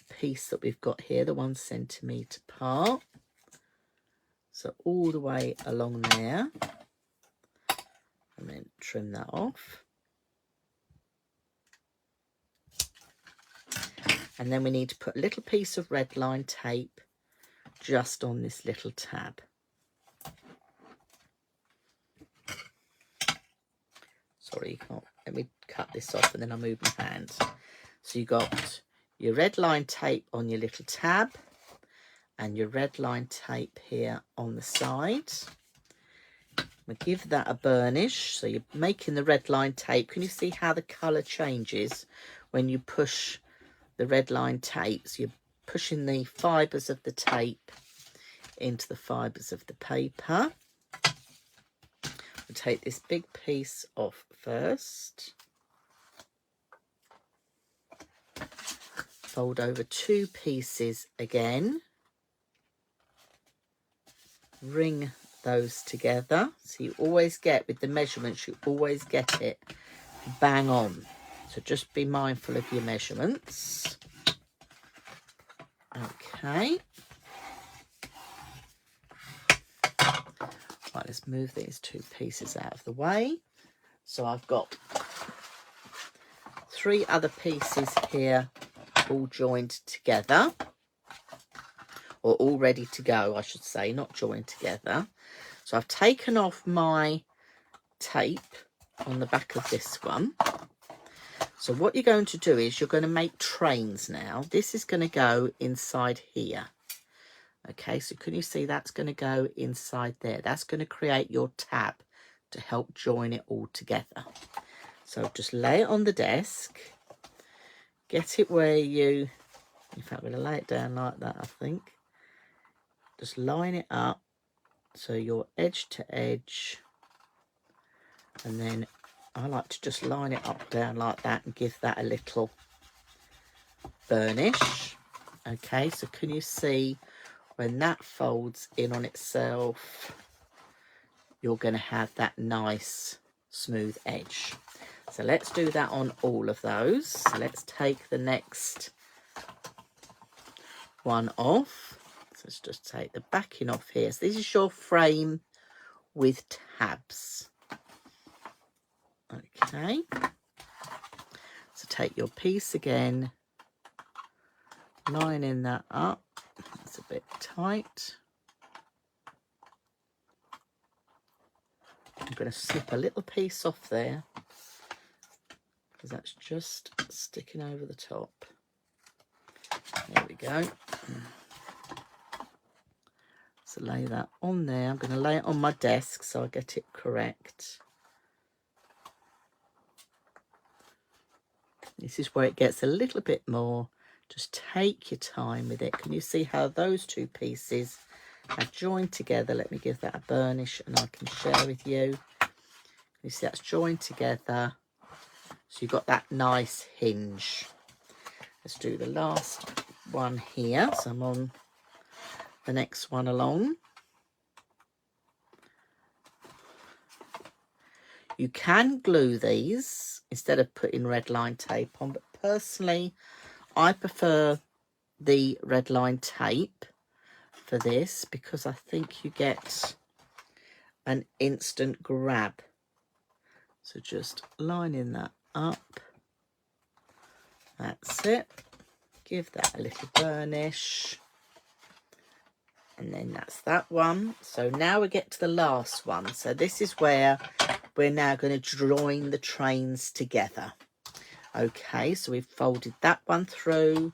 piece that we've got here, the 1 centimetre part. So all the way along there, and then trim that off. And then we need to put a little piece of red line tape just on this little tab. Sorry, you can't. Let me cut this off and then I'll move my hand. So you got your red line tape on your little tab and your red line tape here on the side. We'll give that a burnish. So you're making the red line tape. Can you see how the colour changes when you push the red line tape? So you're pushing the fibres of the tape into the fibres of the paper. We'll take this big piece off first. Fold over 2 pieces again. Ring those together. So you always get, with the measurements, you always get it bang on. So just be mindful of your measurements. Okay. Right, let's move these 2 pieces out of the way. So I've got 3 other pieces here all joined together, or all ready to go, I should say, not joined together. So I've taken off my tape on the back of this one. So what you're going to do is you're going to make trains now. This is going to go inside here. Okay, so can you see that's going to go inside there? That's going to create your tab to help join it all together. So just lay it on the desk. Get it where you... In fact, I'm going to lay it down like that, I think. Just line it up so you're edge to edge. And then I like to just line it up down like that and give that a little burnish. Okay, so can you see when that folds in on itself, you're going to have that nice smooth edge. So let's do that on all of those. So let's take the next one off. So let's just take the backing off here. So this is your frame with tabs. Okay. So take your piece again, lining that up. It's a bit tight. I'm going to snip a little piece off there because that's just sticking over the top. There we go. So lay that on there. I'm going to lay it on my desk so I get it correct. This is where it gets a little bit more. Just take your time with it. Can you see how those 2 pieces have joined together. Let me give that a burnish and I can share with you. You see that's joined together. So you've got that nice hinge. Let's do the last one here. So I'm on the next one along. You can glue these instead of putting red line tape on, but personally I prefer the red line tape for this because I think you get an instant grab. So just lining that up. That's it. Give that a little burnish. And then that's that one. So now we get to the last one. So this is where we're now going to join the trains together. Okay, so we've folded that one through.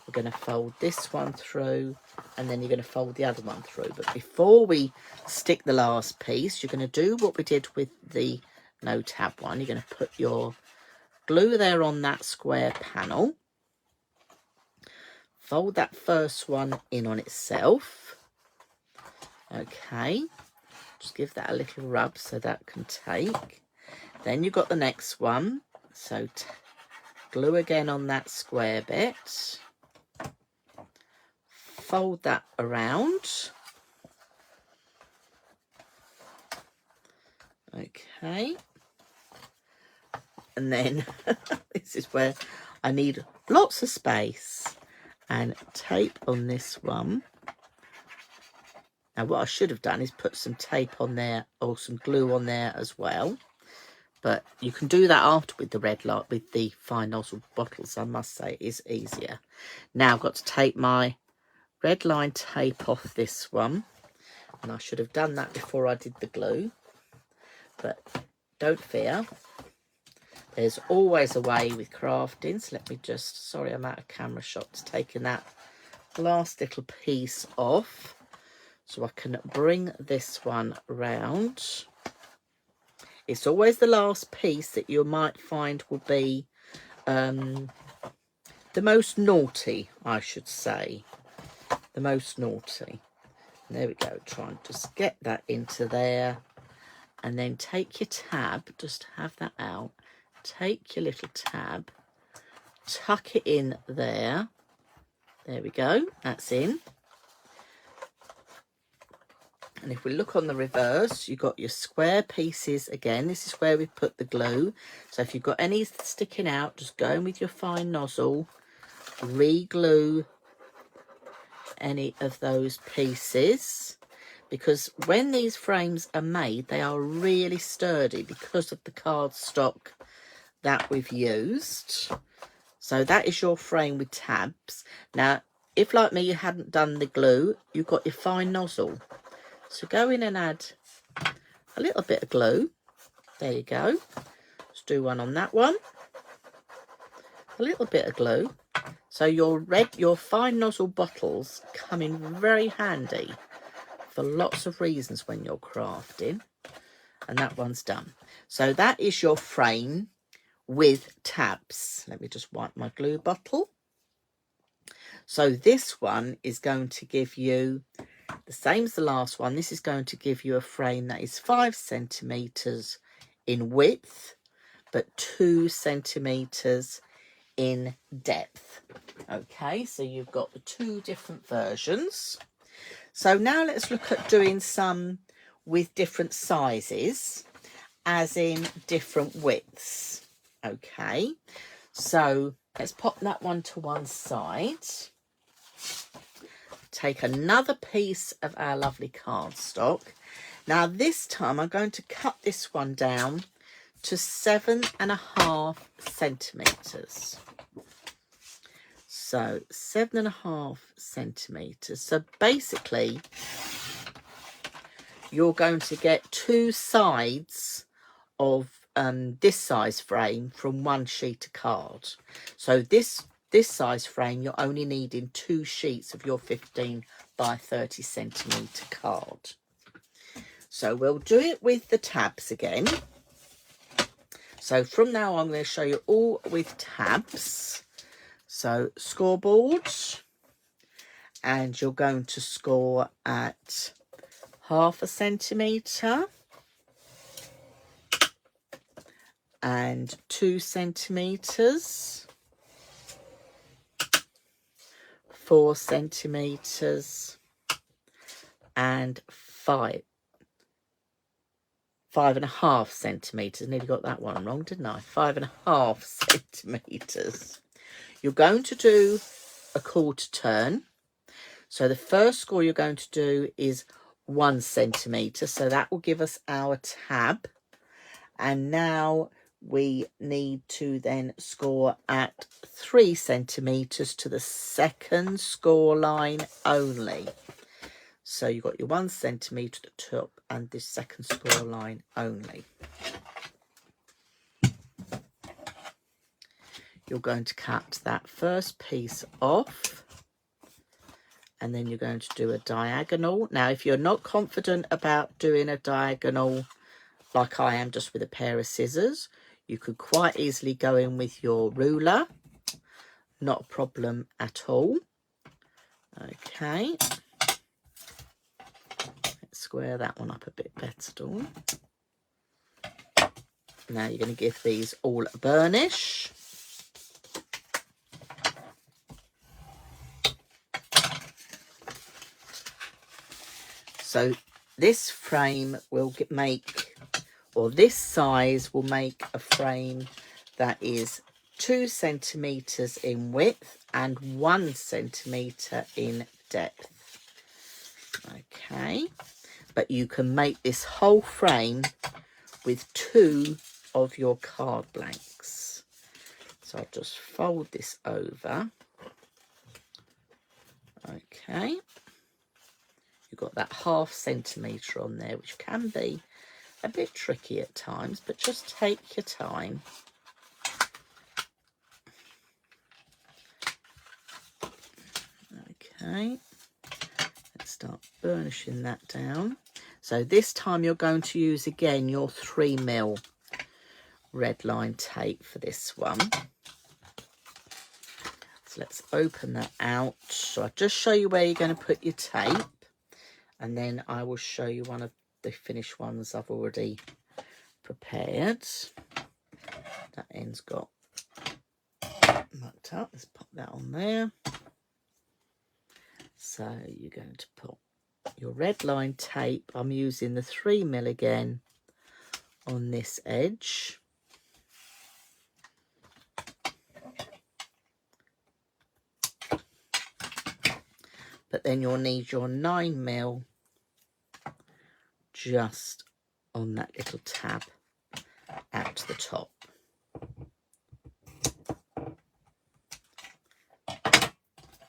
We're going to fold this one through. And then you're going to fold the other one through. But before we stick the last piece, you're going to do what we did with the no tab one. You're going to put your glue there on that square panel. Fold that first one in on itself. Okay, just give that a little rub so that can take. Then you've got the next one. So glue again on that square bit. Fold that around. Okay. And then this is where I need lots of space. And tape on this one. Now what I should have done is put some tape on there or some glue on there as well. But you can do that after with the red light, with the fine nozzle bottles. I must say it is easier. Now I've got to take my red line tape off this one. And I should have done that before I did the glue. But don't fear. There's always a way with crafting. So let me just, sorry I'm out of camera shots, taking that last little piece off. So I can bring this one round. It's always the last piece that you might find will be the most naughty, I should say. The most naughty. And there we go. Try and just get that into there. And then take your tab, just have that out. Take your little tab, tuck it in there. There we go. That's in. And if we look on the reverse, you've got your square pieces again. This is where we put the glue. So if you've got any sticking out, just go in with your fine nozzle, re-glue any of those pieces. Because when these frames are made, they are really sturdy because of the cardstock that we've used. So that is your frame with tabs. Now, if like me, you hadn't done the glue, you've got your fine nozzle. So go in and add a little bit of glue. There you go. Let's do one on that one. A little bit of glue. So your fine nozzle bottles come in very handy for lots of reasons when you're crafting. And that one's done. So that is your frame with tabs. Let me just wipe my glue bottle. So this one is going to give you the same as the last one. This is going to give you a frame that is 5 centimetres in width, but 2 centimetres in depth. Okay, so you've got the 2 different versions. So now let's look at doing some with different sizes, as in different widths. Okay, so let's pop that one to one side. Take another piece of our lovely cardstock. Now this time I'm going to cut this one down to 7.5 centimetres. So 7.5 centimetres. So basically you're going to get 2 sides of this size frame from one sheet of card. So this size frame, you're only needing 2 sheets of your 15 by 30 centimetre card. So we'll do it with the tabs again. So from now on, I'm going to show you all with tabs. So scoreboard, and you're going to score at 1/2 centimetre and 2 centimetres, 4 centimetres and 5.5 centimetres. Nearly got that one wrong, didn't I? 5.5 centimetres. You're going to do a quarter turn. So the first score you're going to do is 1 centimetre. So that will give us our tab. And now we need to then score at 3 centimetres to the second score line only. So you've got your 1 centimetre at the top and this second score line only. You're going to cut that first piece off, and then you're going to do a diagonal. Now, if you're not confident about doing a diagonal like I am just with a pair of scissors, you could quite easily go in with your ruler. Not a problem at all. Okay. Let's square that one up a bit better, Dawn. Now you're going to give these all a burnish. So this frame will make, or this size will make a frame that is 2 centimetres in width and 1 centimetre in depth. Okay, but you can make this whole frame with 2 of your card blanks. So I'll just fold this over. Okay. You've got that 1/2 centimetre on there, which can be a bit tricky at times, but just take your time. Okay, let's start burnishing that down. So this time you're going to use again your 3mm red line tape for this one. So let's open that out. So I'll just show you where you're going to put your tape, and then I will show you one of the finished ones I've already prepared. That end's got mucked up. Let's pop that on there. So you're going to put your red line tape. I'm using the 3mm again on this edge. But then you'll need your 9mm just on that little tab at the top.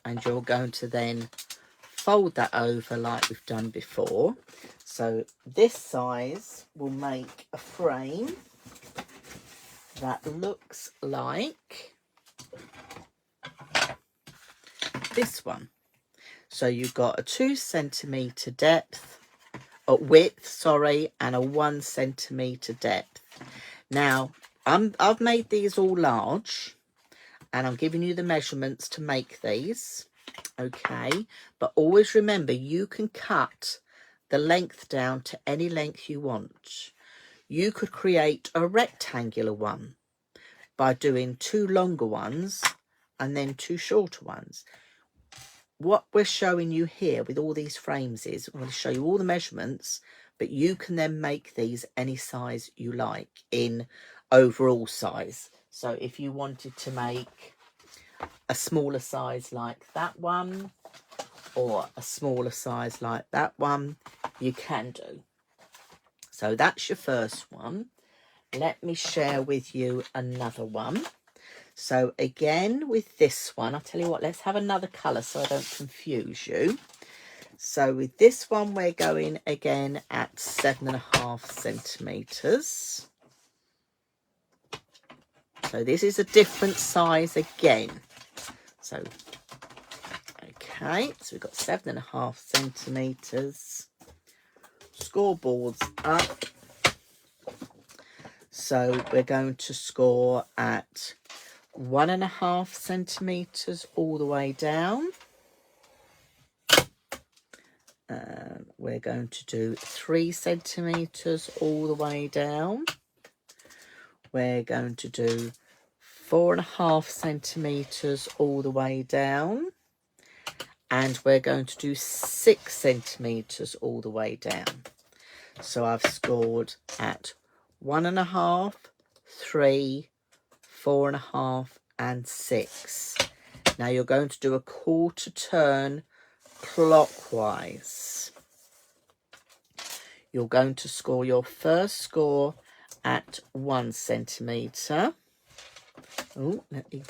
And you're going to then fold that over like we've done before. So this size will make a frame that looks like this one. So you've got a 2 centimetre depth, width, sorry, and a 1 centimetre depth. Now, I've made these all large, and I'm giving you the measurements to make these, okay? But always remember, you can cut the length down to any length you want. You could create a rectangular one by doing 2 longer ones and then 2 shorter ones. What we're showing you here with all these frames is, I'm going to show you all the measurements, but you can then make these any size you like in overall size. So if you wanted to make a smaller size like that one, or a smaller size like that one, you can do. So that's your first one. Let me share with you another one. So again, with this one, I'll tell you what, let's have another colour so I don't confuse you. So with this one, we're going again at 7.5 centimetres. So this is a different size again. So, okay, so we've got 7.5 centimetres. Scoreboard's up. So we're going to score at 1.5 centimetres all the way down. we're going to do 3 centimetres all the way down. We're going to do 4.5 centimetres all the way down. And we're going to do 6 centimetres all the way down. So I've scored at 1.5, 3, 4.5 and 6. Now you're going to do a quarter turn clockwise. You're going to score your first score at 1 centimetre. Oh, let me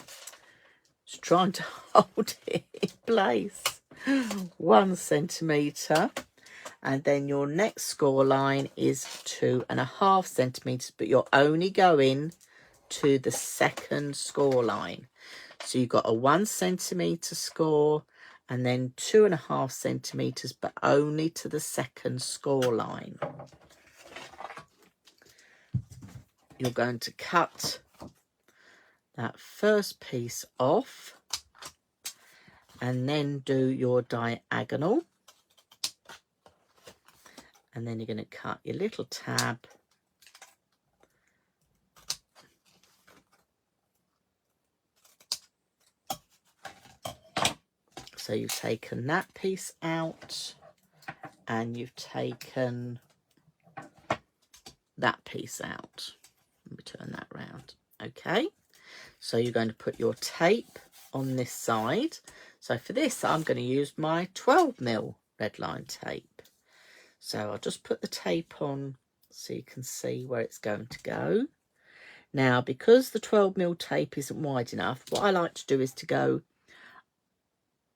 just trying to hold it in place. 1 centimetre. And then your next score line is 2.5 centimetres, but you're only going to the second score line. So you've got a 1 centimetre score and then 2.5 centimetres, but only to the second score line. You're going to cut that first piece off and then do your diagonal. And then you're going to cut your little tab. So you've taken that piece out and you've taken that piece out. Let me turn that round. Okay. So you're going to put your tape on this side. So for this, I'm going to use my 12mm red line tape. So I'll just put the tape on so you can see where it's going to go. Now, because the 12mm tape isn't wide enough, what I like to do is to go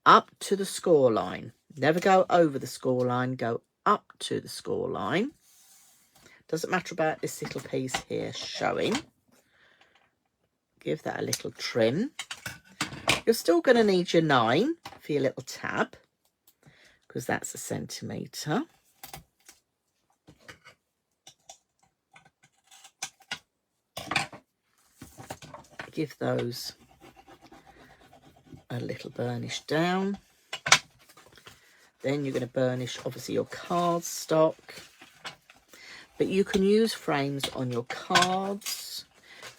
up to the score line. Never go over the score line, go up to the score line. Doesn't matter about this little piece here showing. Give that a little trim. You're still going to need your 9 for your little tab, because that's 1 centimetre. Give those a little burnish down. Then you're going to burnish obviously your cardstock, but you can use frames on your cards.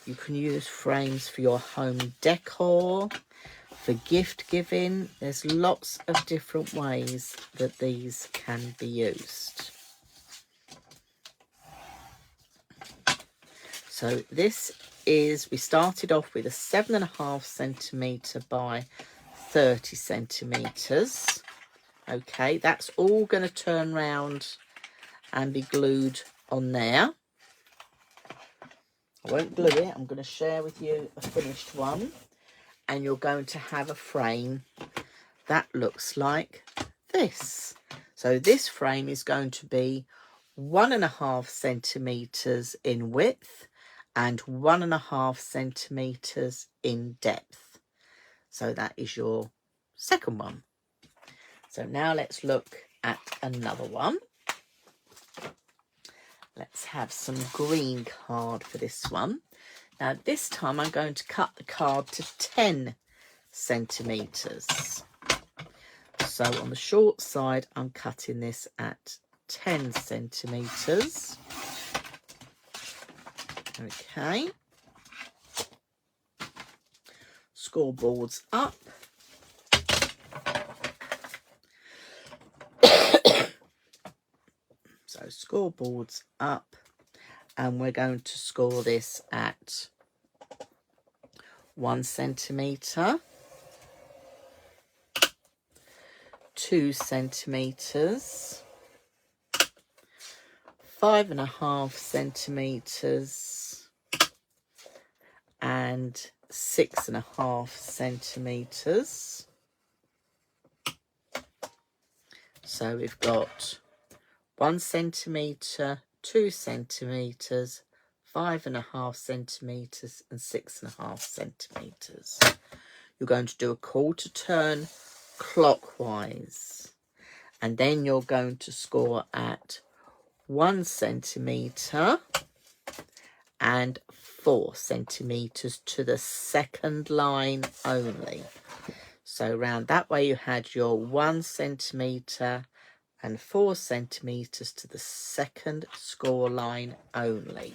You can use frames for your home decor, for gift giving. There's lots of different ways that these can be used. So this is, we started off with a 7.5 centimetre by 30 centimetres. Okay, that's all going to turn round and be glued on there. I won't glue it, I'm going to share with you a finished one. And you're going to have a frame that looks like this. So this frame is going to be 1.5 centimetres in width and 1.5 centimetres in depth. So that is your second one. So now let's look at another one. Let's have some green card for this one. Now this time I'm going to cut the card to 10 centimetres. So on the short side I'm cutting this at 10 centimetres. Okay. Scoreboards up. So scoreboards up, and we're going to score this at 1 centimetre, 2 centimetres, 5.5 centimetres, and 6.5 centimetres. So we've got 1 centimetre, 2 centimetres, 5.5 centimetres and 6.5 centimetres. You're going to do a quarter turn clockwise, and then you're going to score at 1 centimetre and 4 centimetres to the second line only. So round that way you had your 1 centimetre and 4 centimetres to the second score line only.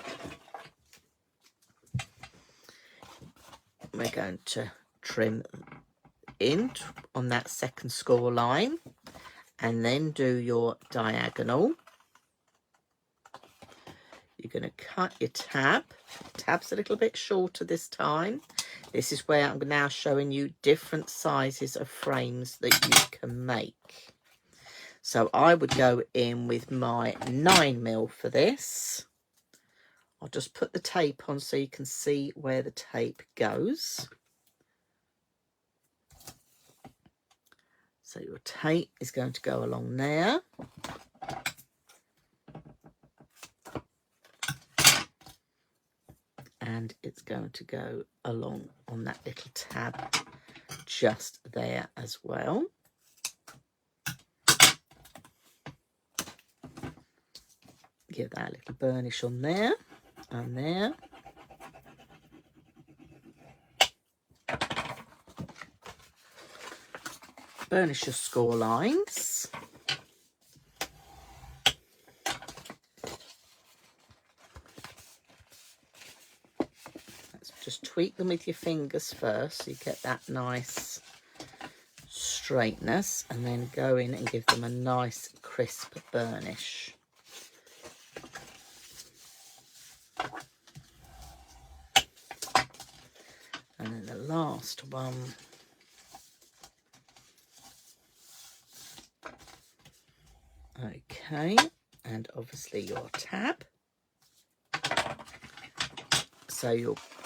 We're going to trim in on that second score line and then do your diagonal. You're going to cut your tab. Tab's a little bit shorter this time. This is where I'm now showing you different sizes of frames that you can make. So I would go in with my 9mm for this. I'll just put the tape on so you can see where the tape goes. So your tape is going to go along there. And it's going to go along on that little tab just there as well. Give that a little burnish on there and there. Burnish your score lines. Let's just tweak them with your fingers first so you get that nice straightness, and then go in and give them a nice crisp burnish. And then the last one. Okay, and obviously your tab. So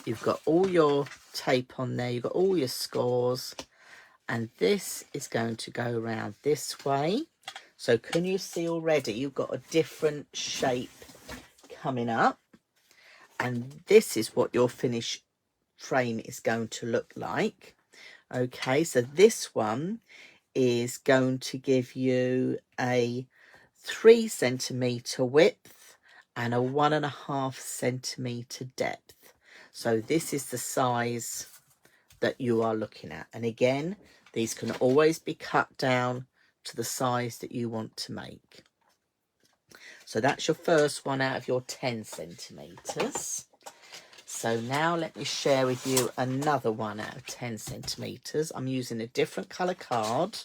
you've got all your tape on there, you've got all your scores, and this is going to go around this way. So can you see already you've got a different shape coming up, and this is what your finished frame is going to look like. Okay, so this one is going to give you a 3 centimetre width and a 1.5 centimetre depth. So this is the size that you are looking at, and again these can always be cut down to the size that you want to make. So that's your first one out of your 10 centimetres. So now let me share with you another one out of 10 centimetres. I'm using a different colour card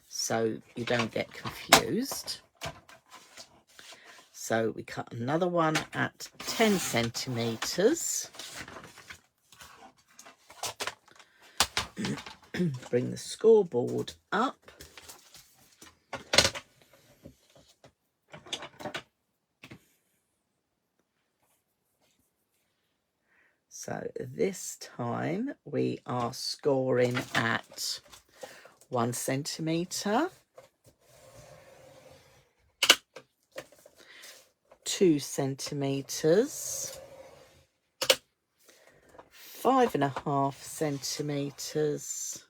so you don't get confused. So we cut another one at 10 centimetres. Bring the scoreboard up. So this time we are scoring at 1 centimetre, 2 centimetres, 5.5 centimetres,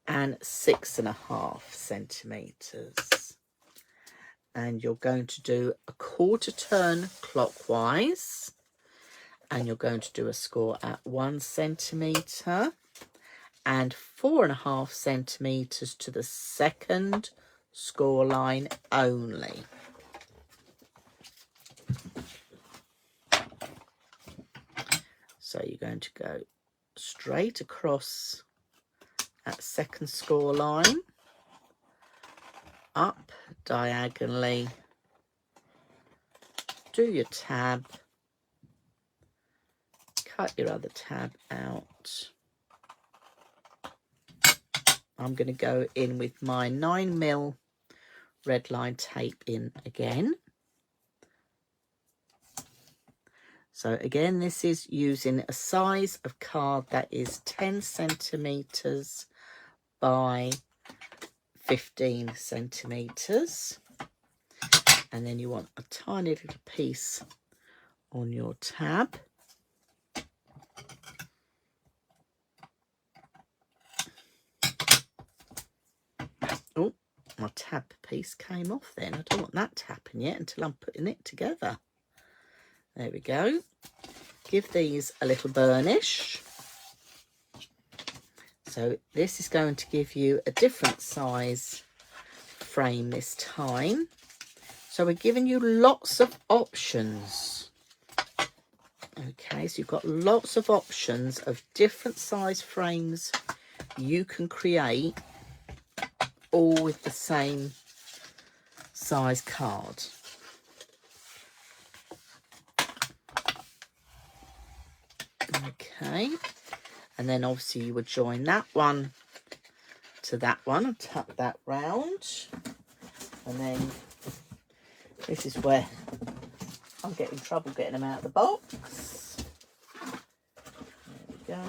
and 6.5 centimetres. And you're going to do a quarter turn clockwise, and you're going to do a score at 1 centimetre and 4.5 centimetres to the second score line only. So you're going to go straight across that second score line, up diagonally, do your tab, cut your other tab out. I'm going to go in with my 9mm red line tape in again. So again, this is using a size of card that is 10 centimetres by 15 centimetres. And then you want a tiny little piece on your tab. Oh, my tab piece came off then. I don't want that to happen yet until I'm putting it together. There we go. Give these a little burnish. So this is going to give you a different size frame this time. So we're giving you lots of options. Okay, so you've got lots of options of different size frames you can create, all with the same size card. Okay, and then obviously you would join that one to that one and tuck that round, and then this is where I'm getting trouble getting them out of the box. There we go.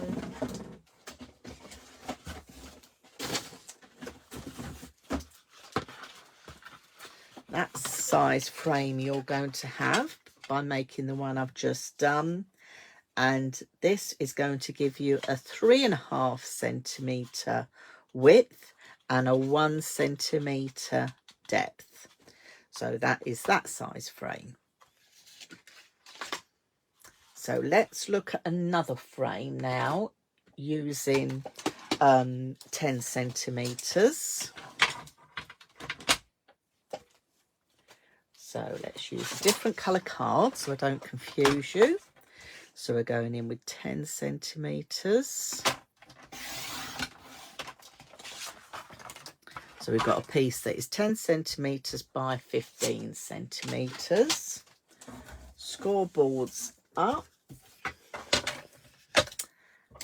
That size frame you're going to have by making the one I've just done, and this is going to give you a 3.5 centimetre width and a 1 centimetre depth. So that is that size frame. So let's look at another frame now using 10 centimetres. So let's use a different colour card so I don't confuse you. So we're going in with 10 centimetres. So we've got a piece that is 10 centimetres by 15 centimetres. Scoreboards up.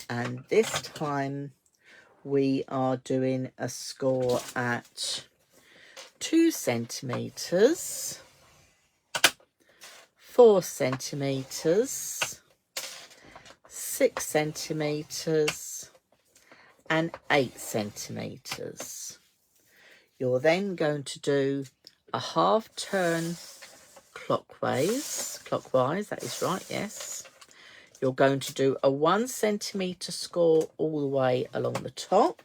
And this time we are doing a score at 2 centimetres, 4 centimetres, 6 centimetres and 8 centimetres. You're then going to do a half turn clockwise, that is right, yes. You're going to do a 1 centimetre score all the way along the top,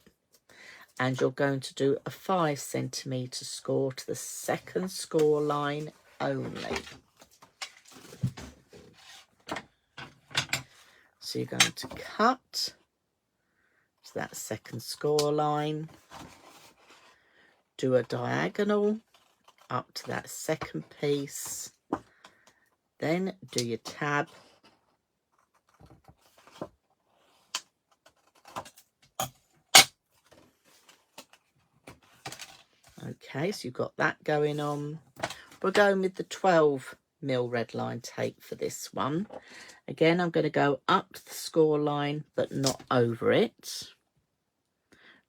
and you're going to do a 5 centimetre score to the second score line only. So you're going to cut to that second score line, do a diagonal up to that second piece, then do your tab, okay, so you've got that going on. We're going with the 12mm red line tape for this one. Again, I'm going to go up to the score line but not over it.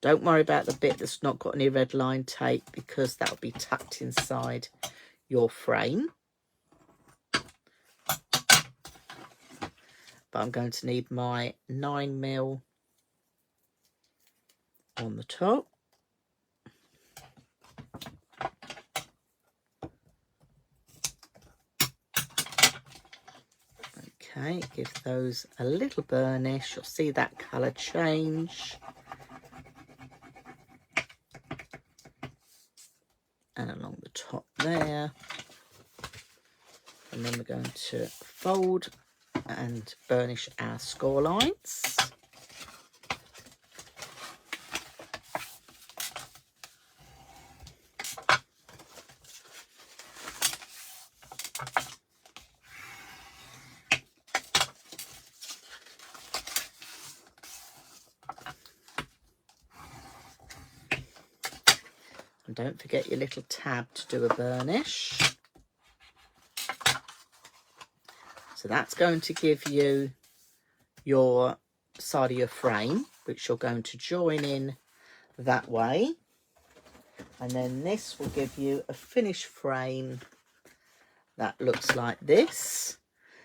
Don't worry about the bit that's not got any red line tape because that will be tucked inside your frame. But I'm going to need my 9mm on the top. Okay, give those a little burnish. You'll see that colour change. And along the top there. And then we're going to fold and burnish our score lines. And don't forget your little tab to do a burnish. So that's going to give you your side of your frame, which you're going to join in that way. And then this will give you a finished frame that looks like this.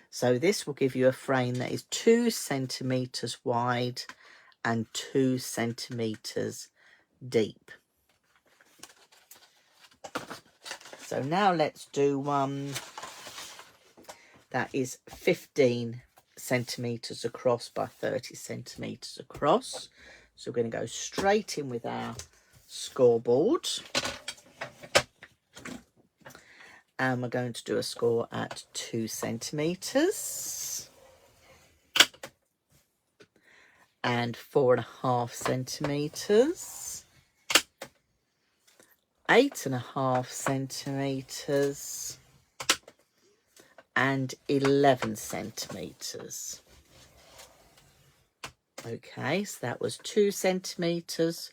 So this will give you a frame that is 2 centimetres wide and 2 centimetres deep. So now let's do one that is 15 centimetres across by 30 centimetres across. So we're going to go straight in with our scoreboard. And we're going to do a score at 2 centimetres and 4.5 centimetres 8.5 centimetres and 11 centimetres. Okay, so that was 2 centimetres,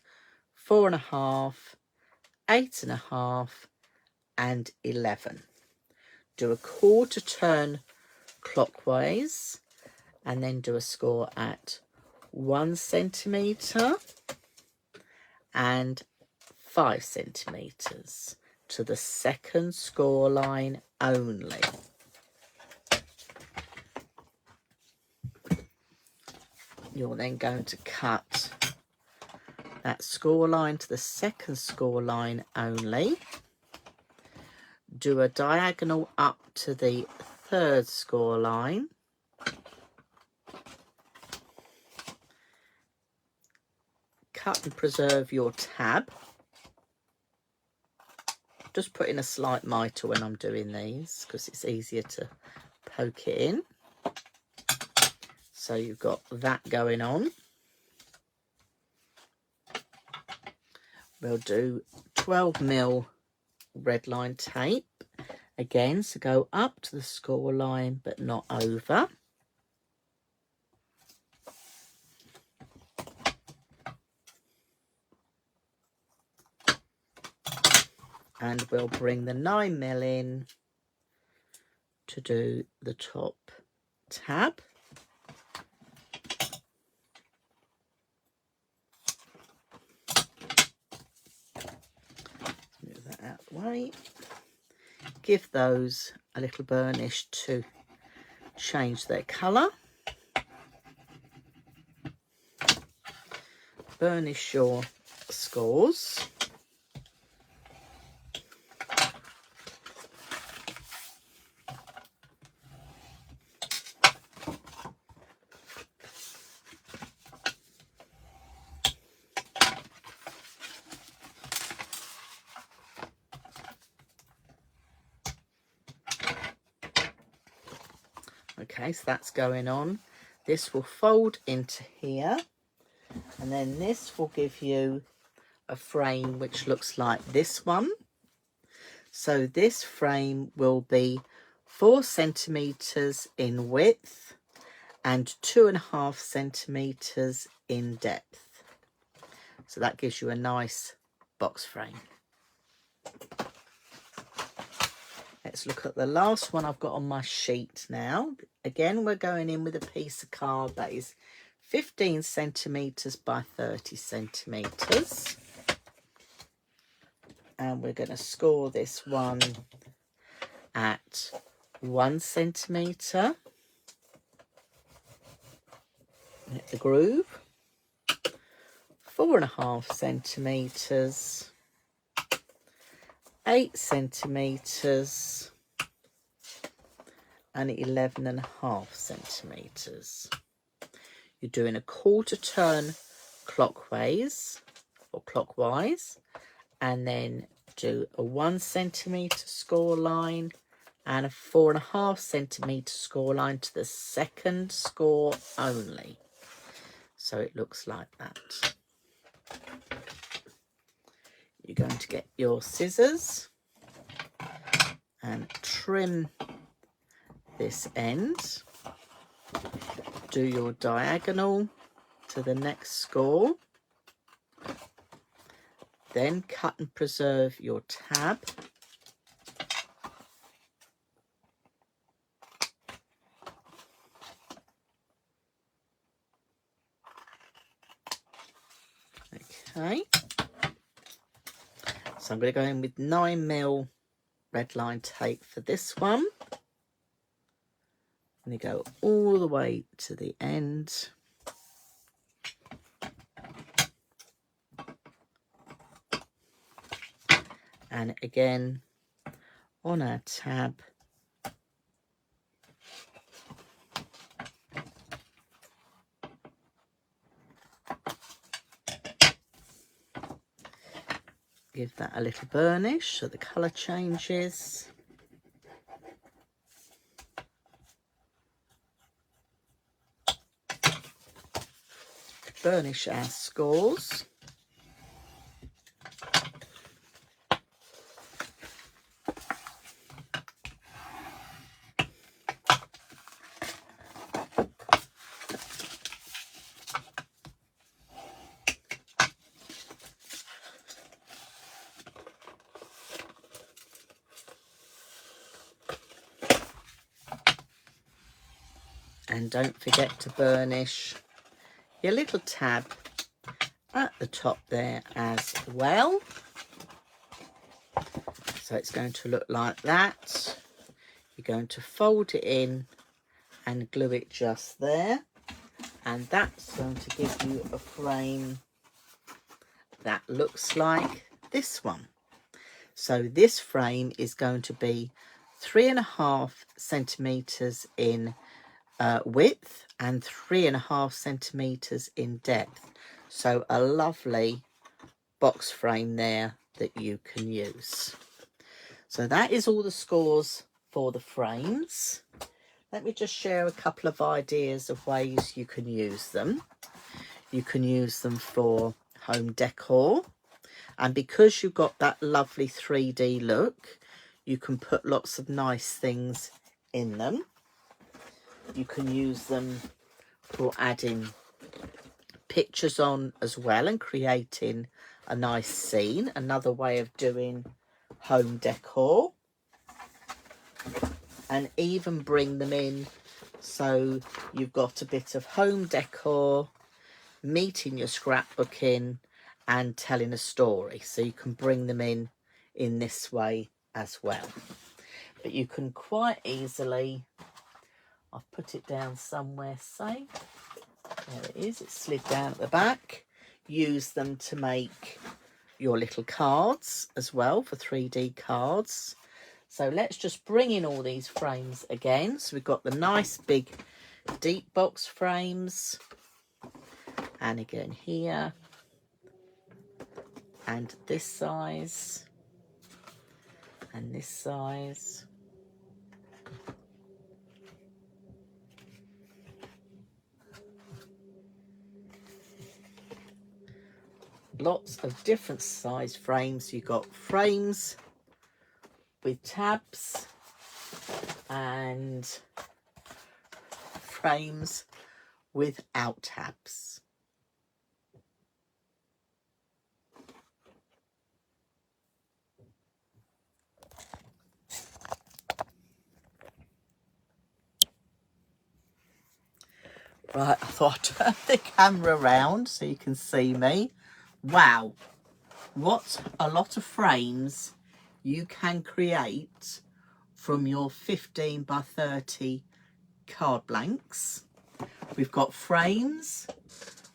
4.5, 8.5 and 11. Do a quarter turn clockwise and then do a score at 1 centimetre and 5 centimetres to the second score line only. You're then going to cut that score line to the second score line only. Do a diagonal up to the third score line. Cut and preserve your tab. Just put in a slight mitre when I'm doing these because it's easier to poke it in. So you've got that going on. We'll do 12mm red line tape again, so go up to the score line but not over. And we'll bring the 9mm in to do the top tab. Move that out of the way. Give those a little burnish to change their colour. Burnish your scores. Okay, so that's going on. This will fold into here, and then this will give you a frame which looks like this one. So this frame will be 4 centimetres in width and 2.5 centimetres in depth. So that gives you a nice box frame. Let's look at the last one I've got on my sheet now. Again, we're going in with a piece of card that is 15 centimetres by 30 centimetres. And we're going to score this one at 1 centimetre. Hit the groove. 4.5 centimetres. 8 centimetres and 11.5 centimetres. You're doing a quarter turn clockwise and then do a 1 centimetre score line and a 4.5 centimetre score line to the second score only. So it looks like that. You're going to get your scissors and trim this end. Do your diagonal to the next score. Then cut and preserve your tab. Okay. So I'm going to go in with 9mm red line tape for this one. I'm going to go all the way to the end. And again, on our tab, give that a little burnish so the colour changes. Burnish our scores. And don't forget to burnish your little tab at the top there as well. So it's going to look like that. You're going to fold it in and glue it just there. And that's going to give you a frame that looks like this one. So this frame is going to be 3.5 centimetres in width and 3.5 centimetres in depth. So a lovely box frame there that you can use. So that is all the scores for the frames. Let me just share a couple of ideas of ways you can use them. You can use them for home decor, and because you've got that lovely 3D look, you can put lots of nice things in them. You can use them for adding pictures on as well and creating a nice scene. Another way of doing home decor. And even bring them in so you've got a bit of home decor meeting your scrapbooking and telling a story. So you can bring them in this way as well. But you can quite easily, I've put it down somewhere safe. There it is, it's slid down at the back. Use them to make your little cards as well, for 3D cards. So let's just bring in all these frames again. So we've got the nice big deep box frames, and again here, and this size, and this size. Lots of different size frames. You've got frames with tabs and frames without tabs. Right, I thought I'd turn the camera around so you can see me. Wow, what a lot of frames you can create from your 15 by 30 card blanks. We've got frames,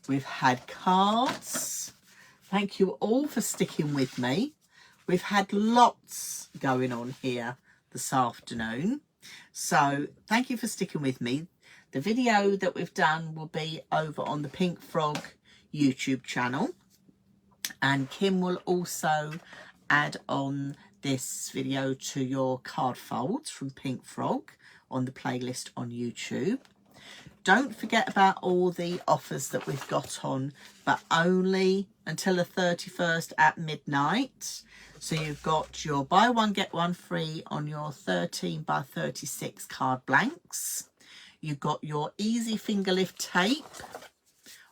we've had cards. Thank you all for sticking with me. We've had lots going on here this afternoon. So thank you for sticking with me. The video that we've done will be over on the Pink Frog YouTube channel. And Kim will also add on this video to your card folds from Pink Frog on the playlist on YouTube. Don't forget about all the offers that we've got on, but only until the 31st at midnight. So you've got your buy one get one free on your 13 by 36 card blanks. You've got your easy finger lift tape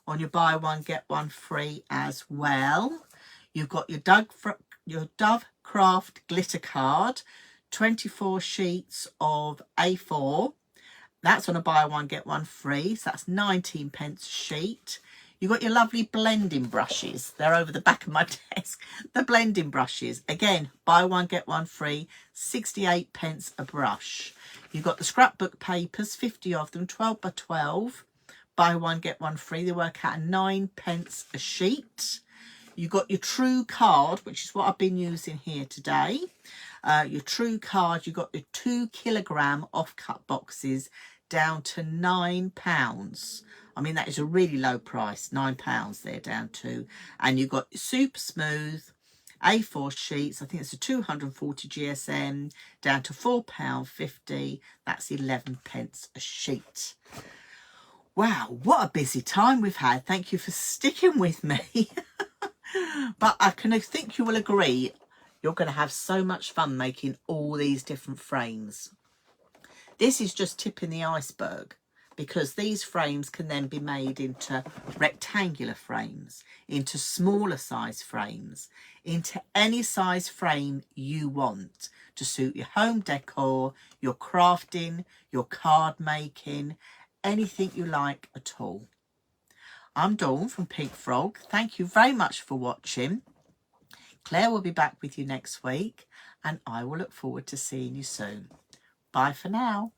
on your buy one get one free as well. You've got your Dove Craft glitter card, 24 sheets of A4. That's on a buy one get one free, so that's 19 pence a sheet. You've got your lovely blending brushes. They're over the back of my desk. The blending brushes, again, buy one get one free, 68 pence a brush. You've got the scrapbook papers, 50 of them, 12 by 12. Buy one get one free. They work out at 9 pence a sheet. You've got your True card, which is what I've been using here today. Your True card, you've got your 2 kilogram off-cut boxes down to £9. I mean, that is a really low price, £9 they're down to. And you've got your super smooth A4 sheets. I think it's a 240 GSM down to £4.50. That's 11 pence a sheet. Wow, what a busy time we've had. Thank you for sticking with me. But I think you will agree, you're going to have so much fun making all these different frames. This is just tipping the iceberg, because these frames can then be made into rectangular frames, into smaller size frames, into any size frame you want to suit your home decor, your crafting, your card making, anything you like at all. I'm Dawn from Pink Frog. Thank you very much for watching. Claire will be back with you next week, and I will look forward to seeing you soon. Bye for now.